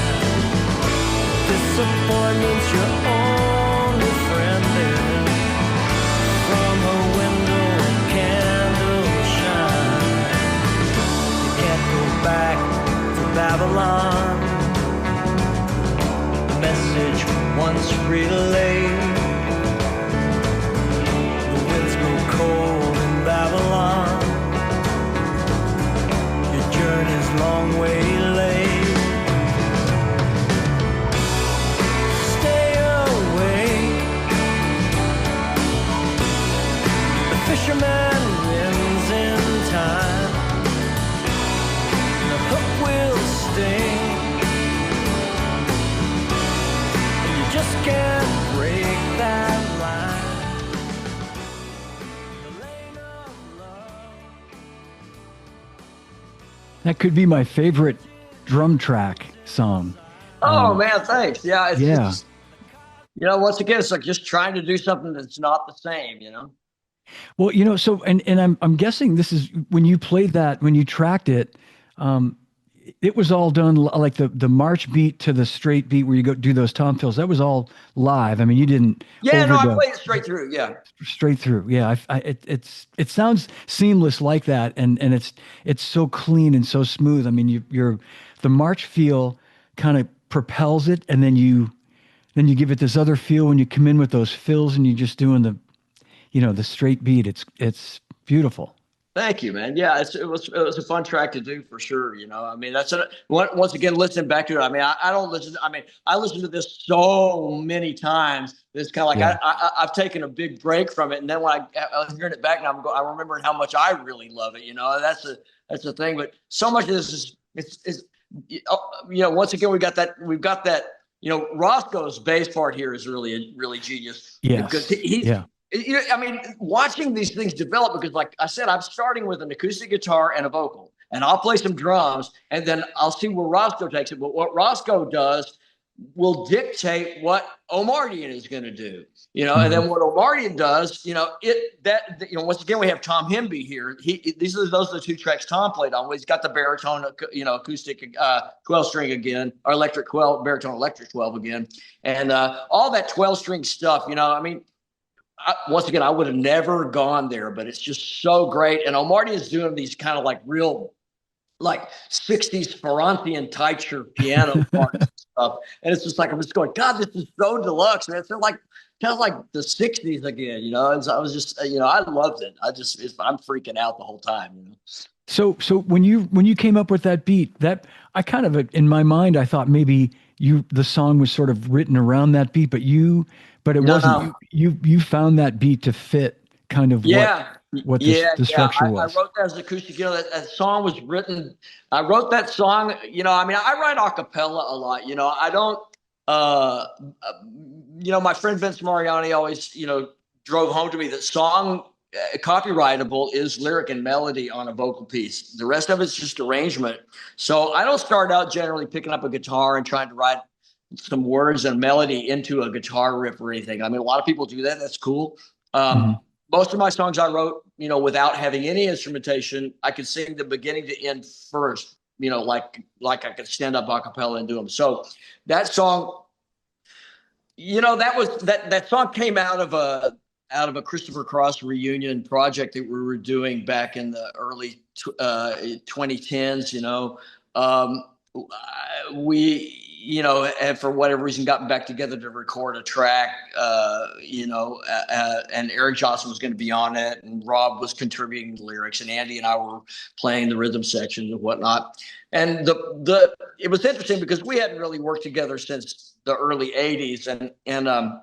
[SPEAKER 3] Disappointment's your only friend there. From her window, a candle shine. You can't go back to Babylon. The message once relayed. The winds go cold in Babylon. Your journey's long way laid. Stay away. The fisherman wins in time. The hook will sting. And you just can't break that line. The lane of love.
[SPEAKER 1] That could be my favorite drum track song.
[SPEAKER 2] Oh man, thanks. Yeah.
[SPEAKER 1] Yeah.
[SPEAKER 2] Once again, it's like just trying to do something that's not the same.
[SPEAKER 1] Well, so and I'm guessing this is when you played that, when you tracked it, it was all done like the march beat to the straight beat where you go do those tom fills. That was all live. I mean, you didn't
[SPEAKER 2] Yeah, no, I
[SPEAKER 1] overdub
[SPEAKER 2] played it straight through. Yeah.
[SPEAKER 1] straight through. Yeah, it sounds seamless like that, and it's so clean and so smooth. I mean, the march feel kind of propels it, and then you give it this other feel when you come in with those fills, and you're just doing the straight beat. It's beautiful.
[SPEAKER 2] Thank you, man. Yeah, it was a fun track to do for sure. I mean, once again listening back to it. I mean, I don't listen. I mean, I listen to this so many times. It's kind of like
[SPEAKER 1] Yeah.
[SPEAKER 2] I've taken a big break from it, and then when I was hearing it back, and I'm remembering how much I really love it. That's the thing. But so much of this is once again we've got that. Roscoe's bass part here is really genius because
[SPEAKER 1] Yes.
[SPEAKER 2] he's
[SPEAKER 1] Yeah.
[SPEAKER 2] I mean, watching these things develop, because like I said, I'm starting with an acoustic guitar and a vocal, and I'll play some drums, and then I'll see where Roscoe takes it. But what Roscoe does will dictate what Omardian is going to do, and
[SPEAKER 1] Hmm.
[SPEAKER 2] then what Omardian does, once again, we have Tom Hemby here. Those are the two tracks Tom played on. He's got the baritone, acoustic 12 string again, or electric 12, baritone electric 12 again. And all that 12 string stuff, I mean, once again, I would have never gone there, but it's just so great. And Omarty is doing these kind of like real, like 60s Ferrantian Teicher piano parts and stuff. And it's just like, I'm just going, God, this is so deluxe. And it's like, kind of like the 60s again, And so I was just, I loved it. I'm freaking out the whole time.
[SPEAKER 1] So when you came up with that beat, that I kind of in my mind I thought maybe the song was sort of written around that beat, but it
[SPEAKER 2] No,
[SPEAKER 1] wasn't.
[SPEAKER 2] no.
[SPEAKER 1] You found that beat to fit kind of
[SPEAKER 2] Yeah,
[SPEAKER 1] what
[SPEAKER 2] yeah,
[SPEAKER 1] the
[SPEAKER 2] yeah.
[SPEAKER 1] structure
[SPEAKER 2] I
[SPEAKER 1] was.
[SPEAKER 2] wrote that as acoustic. That song was written. I wrote that song. I mean, I write a cappella a lot. I don't. Uh, my friend Vince Mariani always, drove home to me that song copyrightable is lyric and melody on a vocal piece. The rest of it's just arrangement. So I don't start out generally picking up a guitar and trying to write some words and melody into a guitar riff or anything. I mean, a lot of people do that. That's cool.
[SPEAKER 1] Hmm.
[SPEAKER 2] Most of my songs I wrote, without having any instrumentation. I could sing the beginning to end first, like I could stand up a cappella and do them. So that song, that song came out of a Christopher Cross reunion project that we were doing back in the early 2010s. We, and for whatever reason, got back together to record a track, and Eric Johnson was going to be on it, and Rob was contributing the lyrics, and Andy and I were playing the rhythm sections and whatnot. And it was interesting because we hadn't really worked together since the early '80s, and I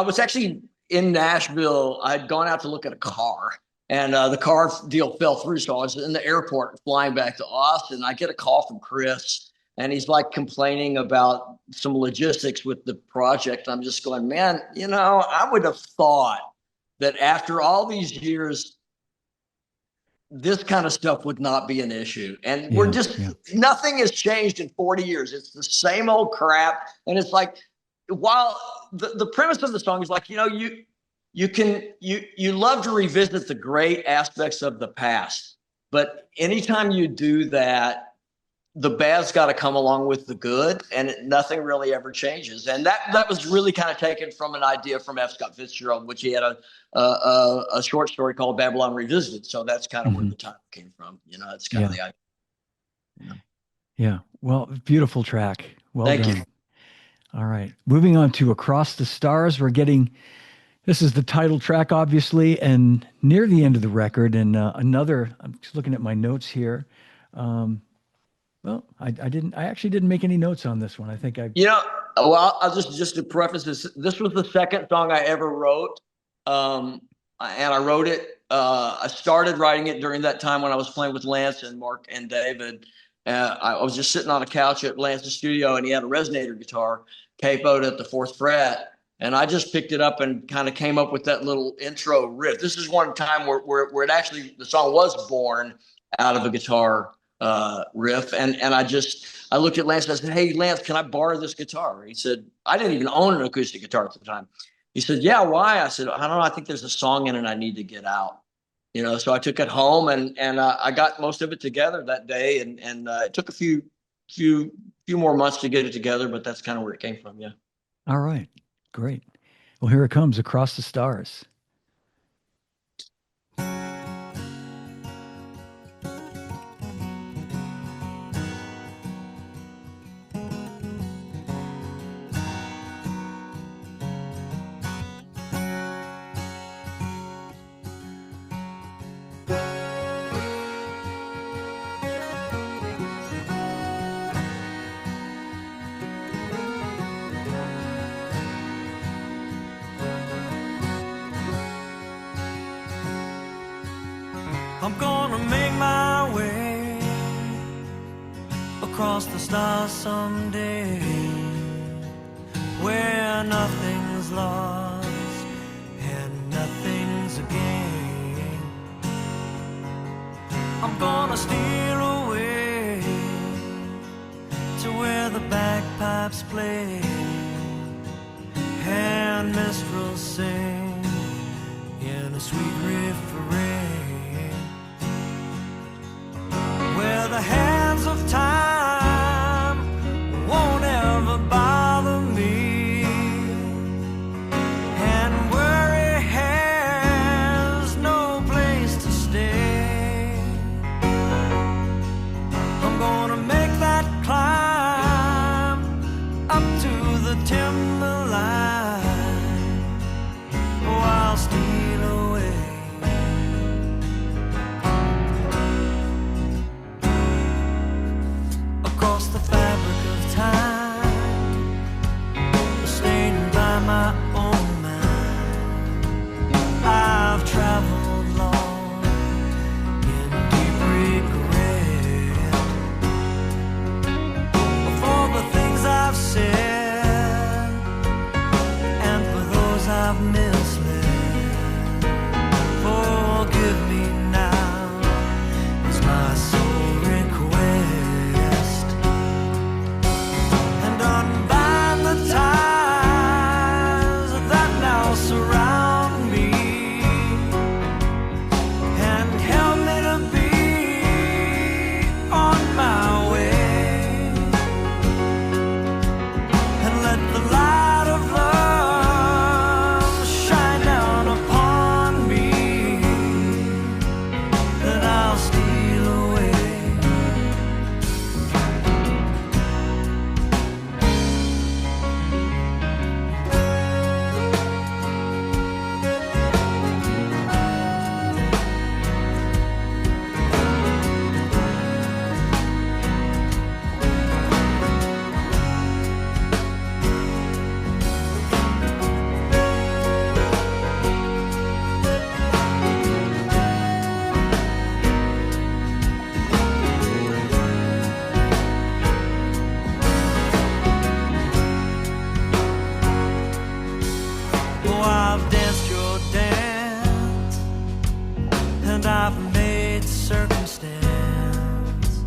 [SPEAKER 2] was actually in Nashville. I'd gone out to look at a car, and the car deal fell through. So I was in the airport flying back to Austin. I get a call from Chris, and he's like complaining about some logistics with the project. I'm just going, man, I would have thought that after all these years, this kind of stuff would not be an issue. And
[SPEAKER 1] Yeah. Yeah.
[SPEAKER 2] nothing has changed in 40 years. It's the same old crap. And it's like, while the premise of the song is like, you love to revisit the great aspects of the past, but anytime you do that, the bad's got to come along with the good, and nothing really ever changes. And that was really kind of taken from an idea from F. Scott Fitzgerald, which he had a short story called Babylon Revisited. So that's kind of where
[SPEAKER 1] Hmm.
[SPEAKER 2] the title came from. It's kind of
[SPEAKER 1] Yeah.
[SPEAKER 2] the idea. You know.
[SPEAKER 1] Yeah. Well, beautiful track. Well
[SPEAKER 2] Thank you.
[SPEAKER 1] done. All right. Moving on to Across the Stars. This is the title track, obviously, and near the end of the record. And I'm just looking at my notes here. Well, I actually didn't make any notes on this one. I think
[SPEAKER 2] Well, I'll just to preface this. This was the second song I ever wrote, and I wrote it. I started writing it during that time when I was playing with Lance and Mark and David. I was just sitting on a couch at Lance's studio, and he had a resonator guitar capoed at the fourth fret, and I just picked it up and kind of came up with that little intro riff. This is one time where it actually the song was born out of a guitar riff, and I looked at Lance and I said, "Hey, Lance, can I borrow this guitar?" He said, "I didn't even own an acoustic guitar at the time." He said, "Yeah, why?" I said, "I don't know. I think there's a song in it I need to get out." So I took it home and I got most of it together that day, and it took a few more months to get it together, but that's kind of where it came from. Yeah.
[SPEAKER 1] all right. Great. Well, here it comes, Across the Stars.
[SPEAKER 3] I'm gonna make my way across the stars someday, where nothing's lost and nothing's a gain. I'm gonna steal away to where the bagpipes play and minstrels sing in a sweet refrain, where the hands of time won't ever bother me, and worry has no place to stay. I'm gonna make that climb up to the timberline, oh, I'll steal away across the fabric of time, sustained by my own mind. I've traveled long in deep regret for the things I've said and for those I've misled. Forgive me now is my sole request, and unbind the ties that now surround me, and help me to be on my way, and let the light of love shine down upon me, that I'll steal away. Oh, I've danced your dance, and I've made circumstance,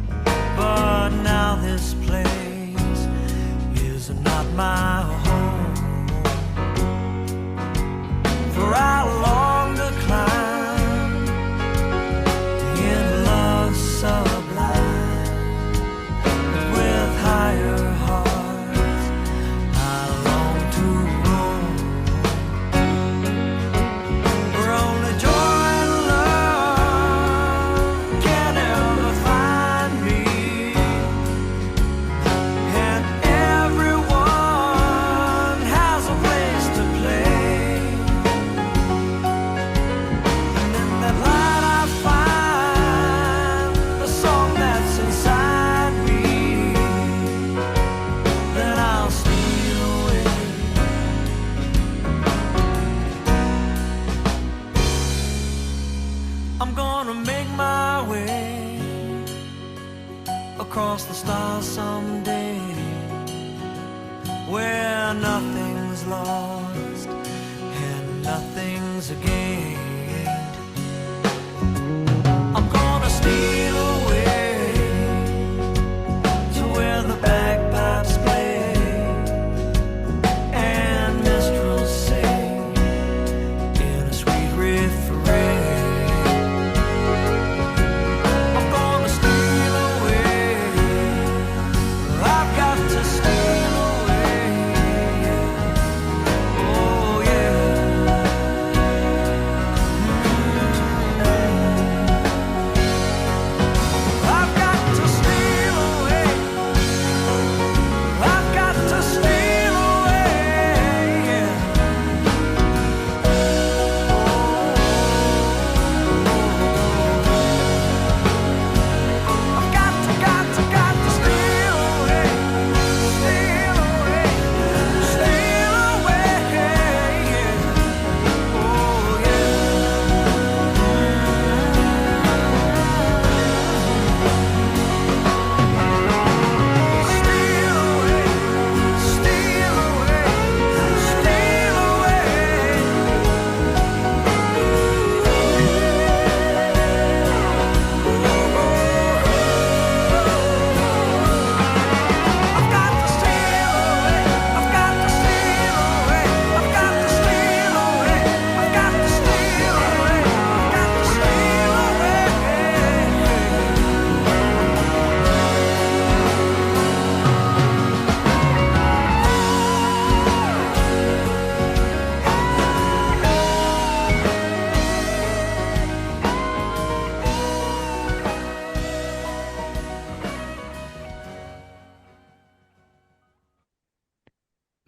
[SPEAKER 3] but now this place is not my home, for I long to climb in love sublime, with higher hearts I long to roam, where only joy and love can ever find me, and everyone has a place to play, and in that light I find the song that's inside me, that I'll steal away. I'm gonna make my way across the stars someday, where nothing's lost and nothing's gained. I'm gonna steal away to where the bagpipes play and minstrels sing in a sweet refrain. I'm gonna steal away. I've got to steal away. Oh yeah.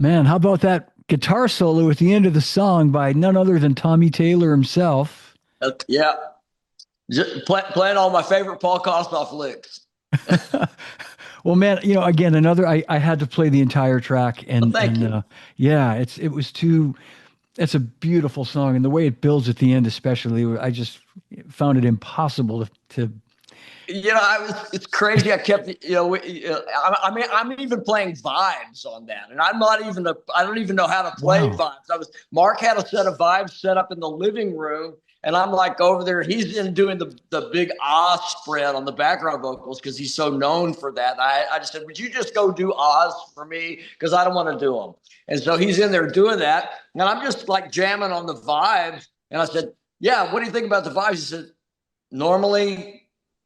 [SPEAKER 1] Man, how about that guitar solo at the end of the song by none other than Tommy Taylor himself?
[SPEAKER 2] Yeah, playing all my favorite Paul Kossoff licks.
[SPEAKER 1] Well, man, again, I had to play the entire track,
[SPEAKER 2] Well,
[SPEAKER 1] and
[SPEAKER 2] thank you.
[SPEAKER 1] yeah, it's a beautiful song, and the way it builds at the end, especially, I just found it impossible to.
[SPEAKER 2] It's crazy. I kept, I mean, I'm even playing vibes on that. And I don't even know how to play
[SPEAKER 1] Wow.
[SPEAKER 2] vibes. Mark had a set of vibes set up in the living room. And I'm like over there, he's in doing the big Oz spread on the background vocals because he's so known for that. And I just said, would you just go do Oz for me? Because I don't want to do them. And so he's in there doing that. And I'm just like jamming on the vibes. And I said, yeah, what do you think about the vibes? He said, normally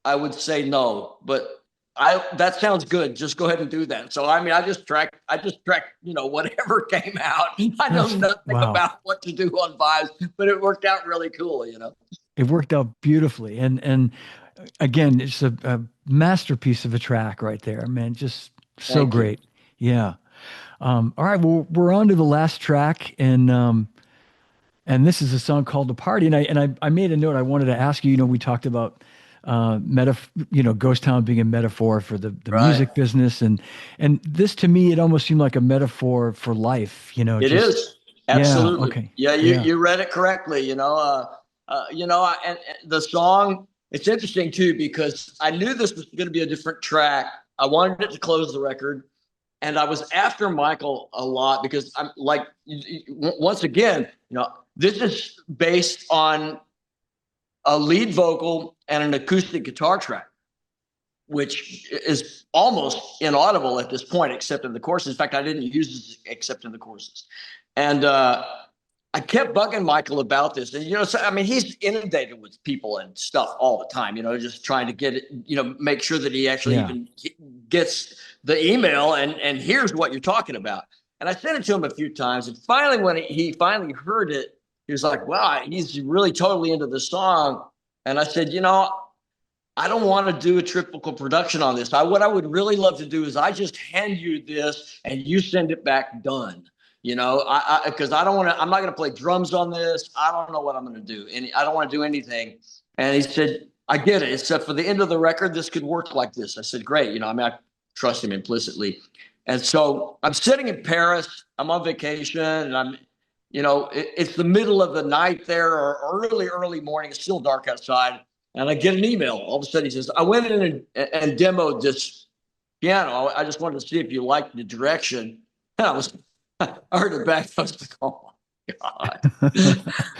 [SPEAKER 2] I would say no, but that sounds good. Just go ahead and do that. So I mean, I just tracked, whatever came out. I know nothing
[SPEAKER 1] Wow.
[SPEAKER 2] about what to do on vibes, but it worked out really cool.
[SPEAKER 1] It worked out beautifully, and again, it's a masterpiece of a track right there, man. Just so
[SPEAKER 2] Thank you.
[SPEAKER 1] great. Yeah. All right. Well, we're on to the last track, and this is a song called "The Party." And I made a note. I wanted to ask you. We talked about Ghost Town being a metaphor for the
[SPEAKER 2] Right.
[SPEAKER 1] music business, and this to me, it almost seemed like a metaphor for life.
[SPEAKER 2] It
[SPEAKER 1] Just
[SPEAKER 2] is.
[SPEAKER 1] yeah.
[SPEAKER 2] Absolutely.
[SPEAKER 1] Okay.
[SPEAKER 2] Yeah, you,
[SPEAKER 1] Yeah.
[SPEAKER 2] you read it correctly. And the song, it's interesting too, because I knew this was going to be a different track. I wanted it to close the record. And I was after Michael a lot because I'm like, once again, this is based on a lead vocal and an acoustic guitar track, which is almost inaudible at this point, except in the choruses. In fact, I didn't use it except in the choruses. And I kept bugging Michael about this. And, so, I mean, he's inundated with people and stuff all the time, just trying to get it, make sure that he actually
[SPEAKER 1] Yeah.
[SPEAKER 2] even gets the email and hears what you're talking about. And I sent it to him a few times. And finally, when he finally heard it, he was like, wow, he's really totally into the song. And I said, I don't want to do a typical production on this. What I would really love to do is I just hand you this and you send it back done. Because I don't want to. I'm not going to play drums on this. I don't know what I'm going to do, and I don't want to do anything. And he said, "I get it. Except for the end of the record, this could work like this." I said, "Great." I trust him implicitly. And so I'm sitting in Paris. I'm on vacation, and it's the middle of the night there, or early morning. It's still dark outside. And I get an email. All of a sudden, he says, I went in and demoed this piano. I just wanted to see if you liked the direction. And I heard it back. I was like, oh my God.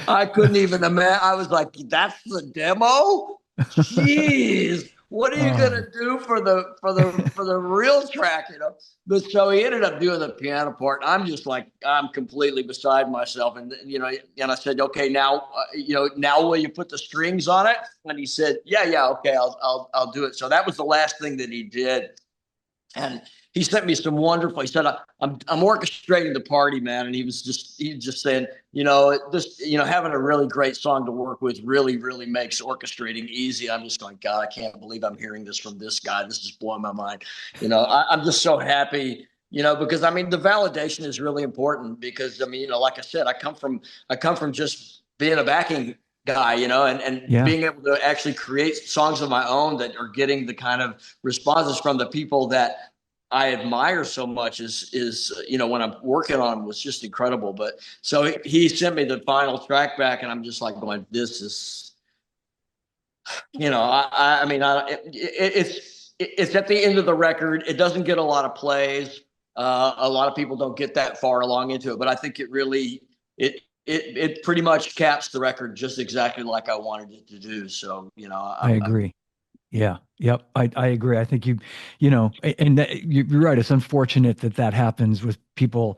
[SPEAKER 2] I couldn't even imagine. I was like, that's the demo? Jeez. What are you gonna do for the real track? But so he ended up doing the piano part. I'm just like, I'm completely beside myself. And and I said, okay, now now will you put the strings on it? And he said, yeah, okay, I'll do it. So that was the last thing that he did. And he sent me some wonderful. He said, I'm orchestrating the party, man. And he just saying, having a really great song to work with really, really makes orchestrating easy. I'm just going, God, I can't believe I'm hearing this from this guy. This is blowing my mind. I'm just so happy, because I mean, the validation is really important because I mean, like I said, I come from just being a backing guy, and
[SPEAKER 1] Yeah.
[SPEAKER 2] being able to actually create songs of my own that are getting the kind of responses from the people that I admire so much is when I'm working on them was just incredible. But so he sent me the final track back, and I'm just like going, this is, I mean, it's at the end of the record. It doesn't get a lot of plays. A lot of people don't get that far along into it, but I think it pretty much caps the record just exactly like I wanted it to do. So,
[SPEAKER 1] I agree. Yeah. Yep. I agree. I think and you're right. It's unfortunate that happens with people,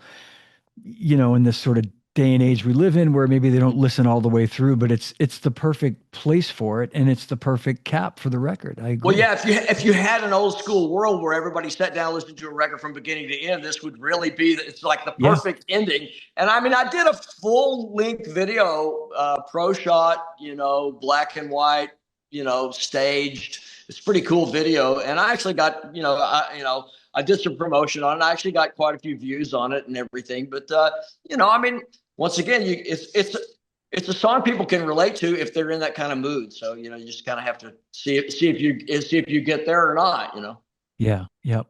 [SPEAKER 1] in this sort of day and age we live in where maybe they don't listen all the way through, but it's the perfect place for it. And it's the perfect cap for the record. I agree.
[SPEAKER 2] Well, yeah, if you had an old school world where everybody sat down and listened to a record from beginning to end, this would really be, it's like the perfect ending. And I mean, I did a full length video, pro shot, black and white, staged. It's a pretty cool video. And I actually got, I did some promotion on it. I actually got quite a few views on it and everything. But I mean, once again, it's a song people can relate to if they're in that kind of mood. So you just kind of have to see if you get there or not.
[SPEAKER 1] Yeah. Yep.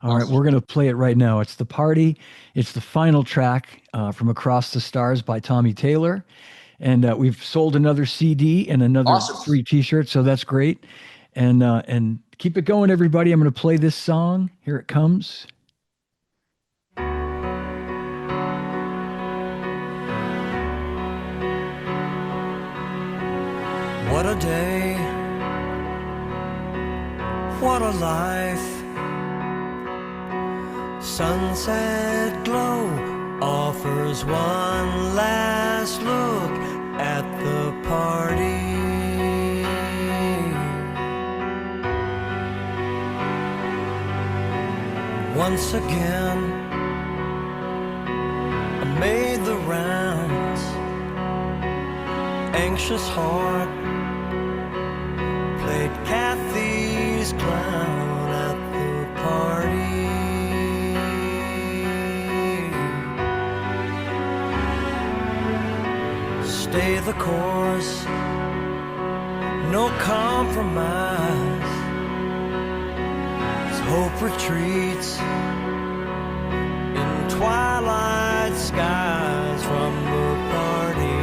[SPEAKER 1] All right,
[SPEAKER 2] Awesome.
[SPEAKER 1] we're going to play it right now. It's The Party. It's the final track from Across the Stars by Tommy Taylor. And we've sold another CD and another
[SPEAKER 2] Awesome.
[SPEAKER 1] free T-shirt, so that's great. And keep it going, everybody. I'm going to play this song. Here it comes.
[SPEAKER 3] What a day, what a life. Sunset glow offers one last look at the party. Once again, I made the rounds, anxious heart played Kathy's clown at the party. Stay the course, no compromise. As hope retreats in twilight skies from the party.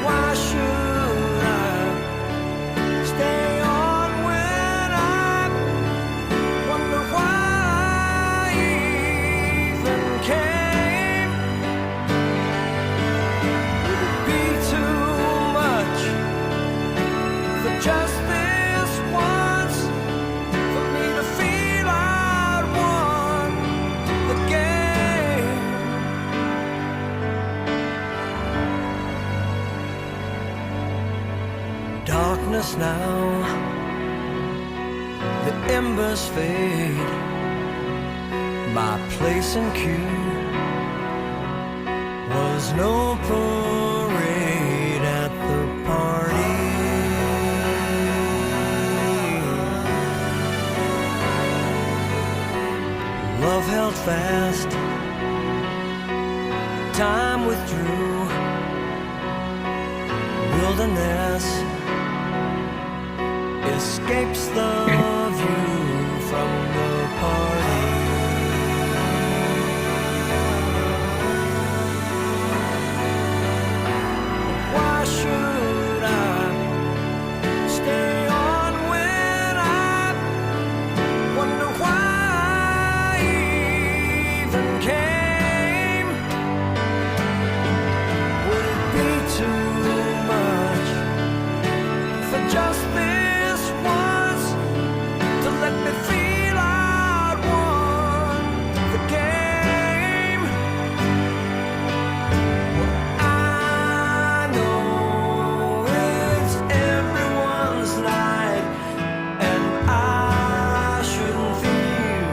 [SPEAKER 3] Why should I stay on when I wonder why I even came? Would it be too much for just this once, for me to feel I'd won the game? Darkness now, the embers fade. My place in queue was no parade at the party. Love held fast, time withdrew. Wilderness escapes the view from the party. Why should I stay on when I wonder why I even came? Would it be too much for just this once to let me feel I'd won the game? Well, I know it's everyone's night, and I shouldn't feel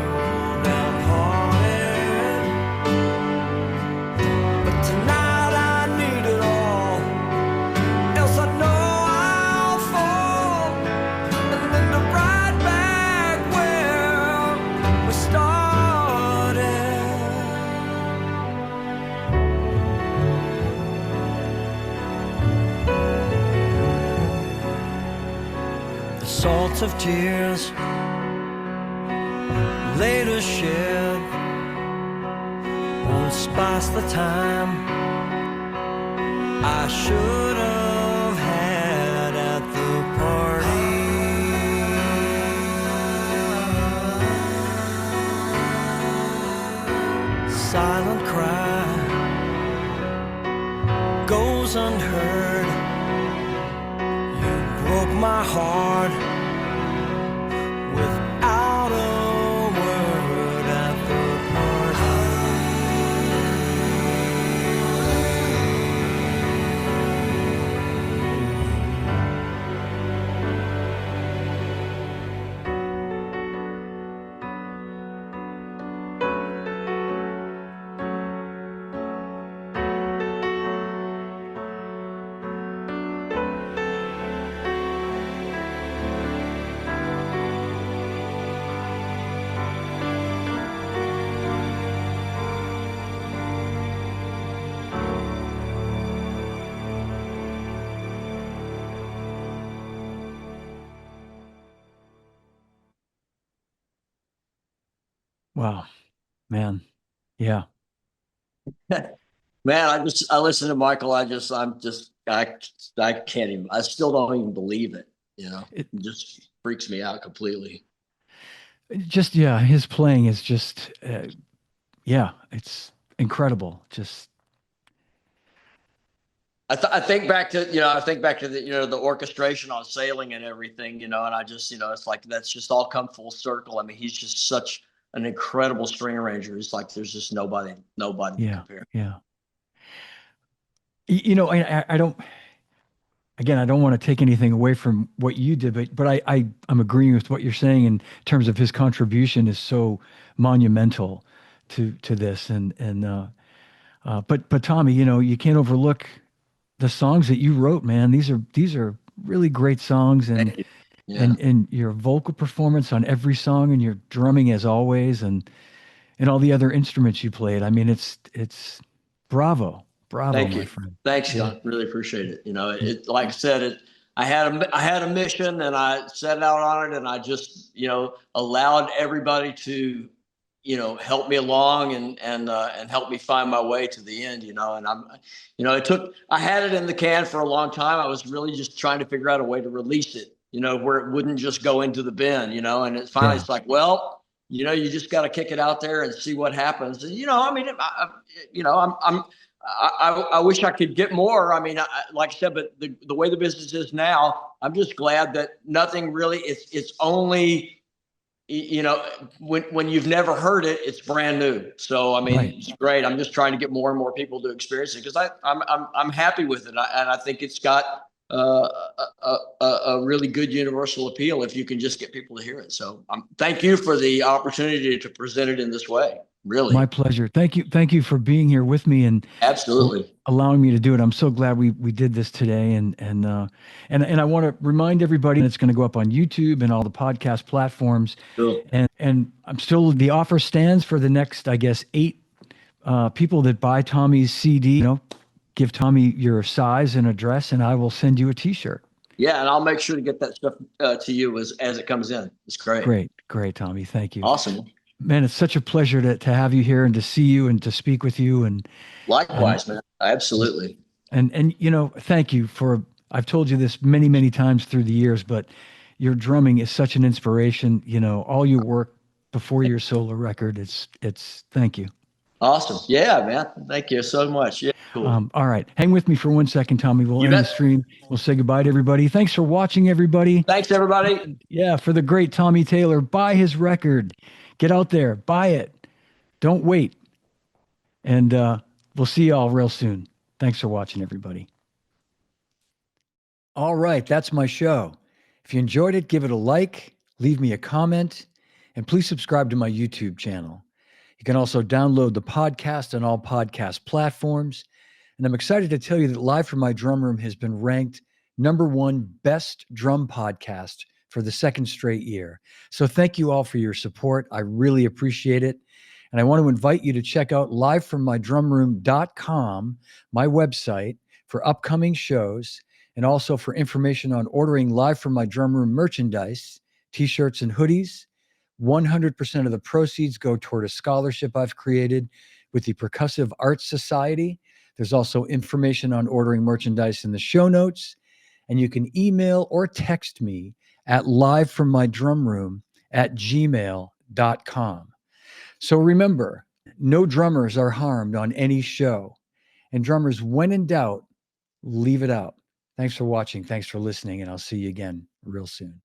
[SPEAKER 3] downhearted, but tonight I need it all, else I know I'll fall, and then to right back where we started. The salt of tears later shed won't spice the time I should have had at the party. Silent cry goes unheard. You broke my heart without a word at the party.
[SPEAKER 1] Wow, man. Yeah.
[SPEAKER 2] Man, I listen to Michael. I can't even, I still don't even believe it.
[SPEAKER 1] It
[SPEAKER 2] It just freaks me out completely.
[SPEAKER 1] just, yeah, his playing is just, yeah, it's incredible. Just,
[SPEAKER 2] I think back to, I think back to the, the orchestration on Sailing and everything, and I just, it's like, that's just all come full circle. I mean, he's just such an incredible string arranger. It's like, there's just nobody to
[SPEAKER 1] yeah,
[SPEAKER 2] compare.
[SPEAKER 1] yeah. I don't, again, I don't want to take anything away from what you did, but I'm agreeing with what you're saying in terms of his contribution is so monumental to this. But Tommy, you can't overlook the songs that you wrote, man. These are really great songs,
[SPEAKER 2] Thank you. Yeah.
[SPEAKER 1] and your vocal performance on every song, and your drumming as always, and all the other instruments you played. I mean, it's bravo,
[SPEAKER 2] Thank
[SPEAKER 1] my
[SPEAKER 2] you.
[SPEAKER 1] friend.
[SPEAKER 2] Thanks,
[SPEAKER 1] Yeah,
[SPEAKER 2] John. Really appreciate it.
[SPEAKER 1] yeah,
[SPEAKER 2] Like I said, I had a mission and I set out on it and I just, allowed everybody to, help me along and help me find my way to the end, and I had it in the can for a long time. I was really just trying to figure out a way to release it, where it wouldn't just go into the bin, and
[SPEAKER 1] yeah.
[SPEAKER 2] it's like, well, you just got to kick it out there and see what happens. And, I mean, I wish I could get more. I mean, like I said, but the way the business is now, I'm just glad that nothing really. It's only, when you've never heard it, it's brand new. So I mean,
[SPEAKER 1] Right.
[SPEAKER 2] it's great. I'm just trying to get more and more people to experience it because I'm happy with it, and I think it's got a really good universal appeal if you can just get people to hear it. So thank you for the opportunity to present it in this way.
[SPEAKER 1] My
[SPEAKER 2] Really,
[SPEAKER 1] pleasure. Thank you for being here with me and
[SPEAKER 2] absolutely.
[SPEAKER 1] allowing me to do it. I'm so glad we did this today, and I want to remind everybody it's going to go up on YouTube and all the podcast platforms.
[SPEAKER 2] Cool.
[SPEAKER 1] And I'm still the offer stands for the next, I guess, 8 people that buy Tommy's CD. Give Tommy your size and address, and I will send you a T-shirt.
[SPEAKER 2] Yeah, and I'll make sure to get that stuff to you as it comes in. It's great.
[SPEAKER 1] Great, Tommy. Thank you.
[SPEAKER 2] Awesome.
[SPEAKER 1] Man, it's such a pleasure to have you here and to see you and to speak with you and
[SPEAKER 2] Likewise, man. Absolutely.
[SPEAKER 1] thank you for, I've told you this many times through the years, but your drumming is such an inspiration. All your work before your solo record, it's thank you.
[SPEAKER 2] Awesome. Yeah, man. Thank you so much. Yeah, cool.
[SPEAKER 1] All right. Hang with me for 1 second, Tommy. We'll
[SPEAKER 2] You
[SPEAKER 1] end the
[SPEAKER 2] bet.
[SPEAKER 1] stream. We'll say goodbye to everybody. Thanks for watching, everybody.
[SPEAKER 2] Thanks, everybody.
[SPEAKER 1] Yeah, for the great Tommy Taylor, buy his record. Get out there, buy it. Don't wait. And we'll see y'all real soon. Thanks for watching, everybody. All right, that's my show. If you enjoyed it, give it a like, leave me a comment, and please subscribe to my YouTube channel. You can also download the podcast on all podcast platforms. And I'm excited to tell you that Live from My Drum Room has been ranked #1 best drum podcast for the 2nd straight year. So thank you all for your support. I really appreciate it. And I want to invite you to check out livefrommydrumroom.com, my website, for upcoming shows and also for information on ordering Live from My Drum Room merchandise, t-shirts and hoodies. 100% of the proceeds go toward a scholarship I've created with the Percussive Arts Society. There's also information on ordering merchandise in the show notes. And you can email or text me at livefrommydrumroom@gmail.com. So remember, no drummers are harmed on any show. And drummers, when in doubt, leave it out. Thanks for watching. Thanks for listening. And I'll see you again real soon.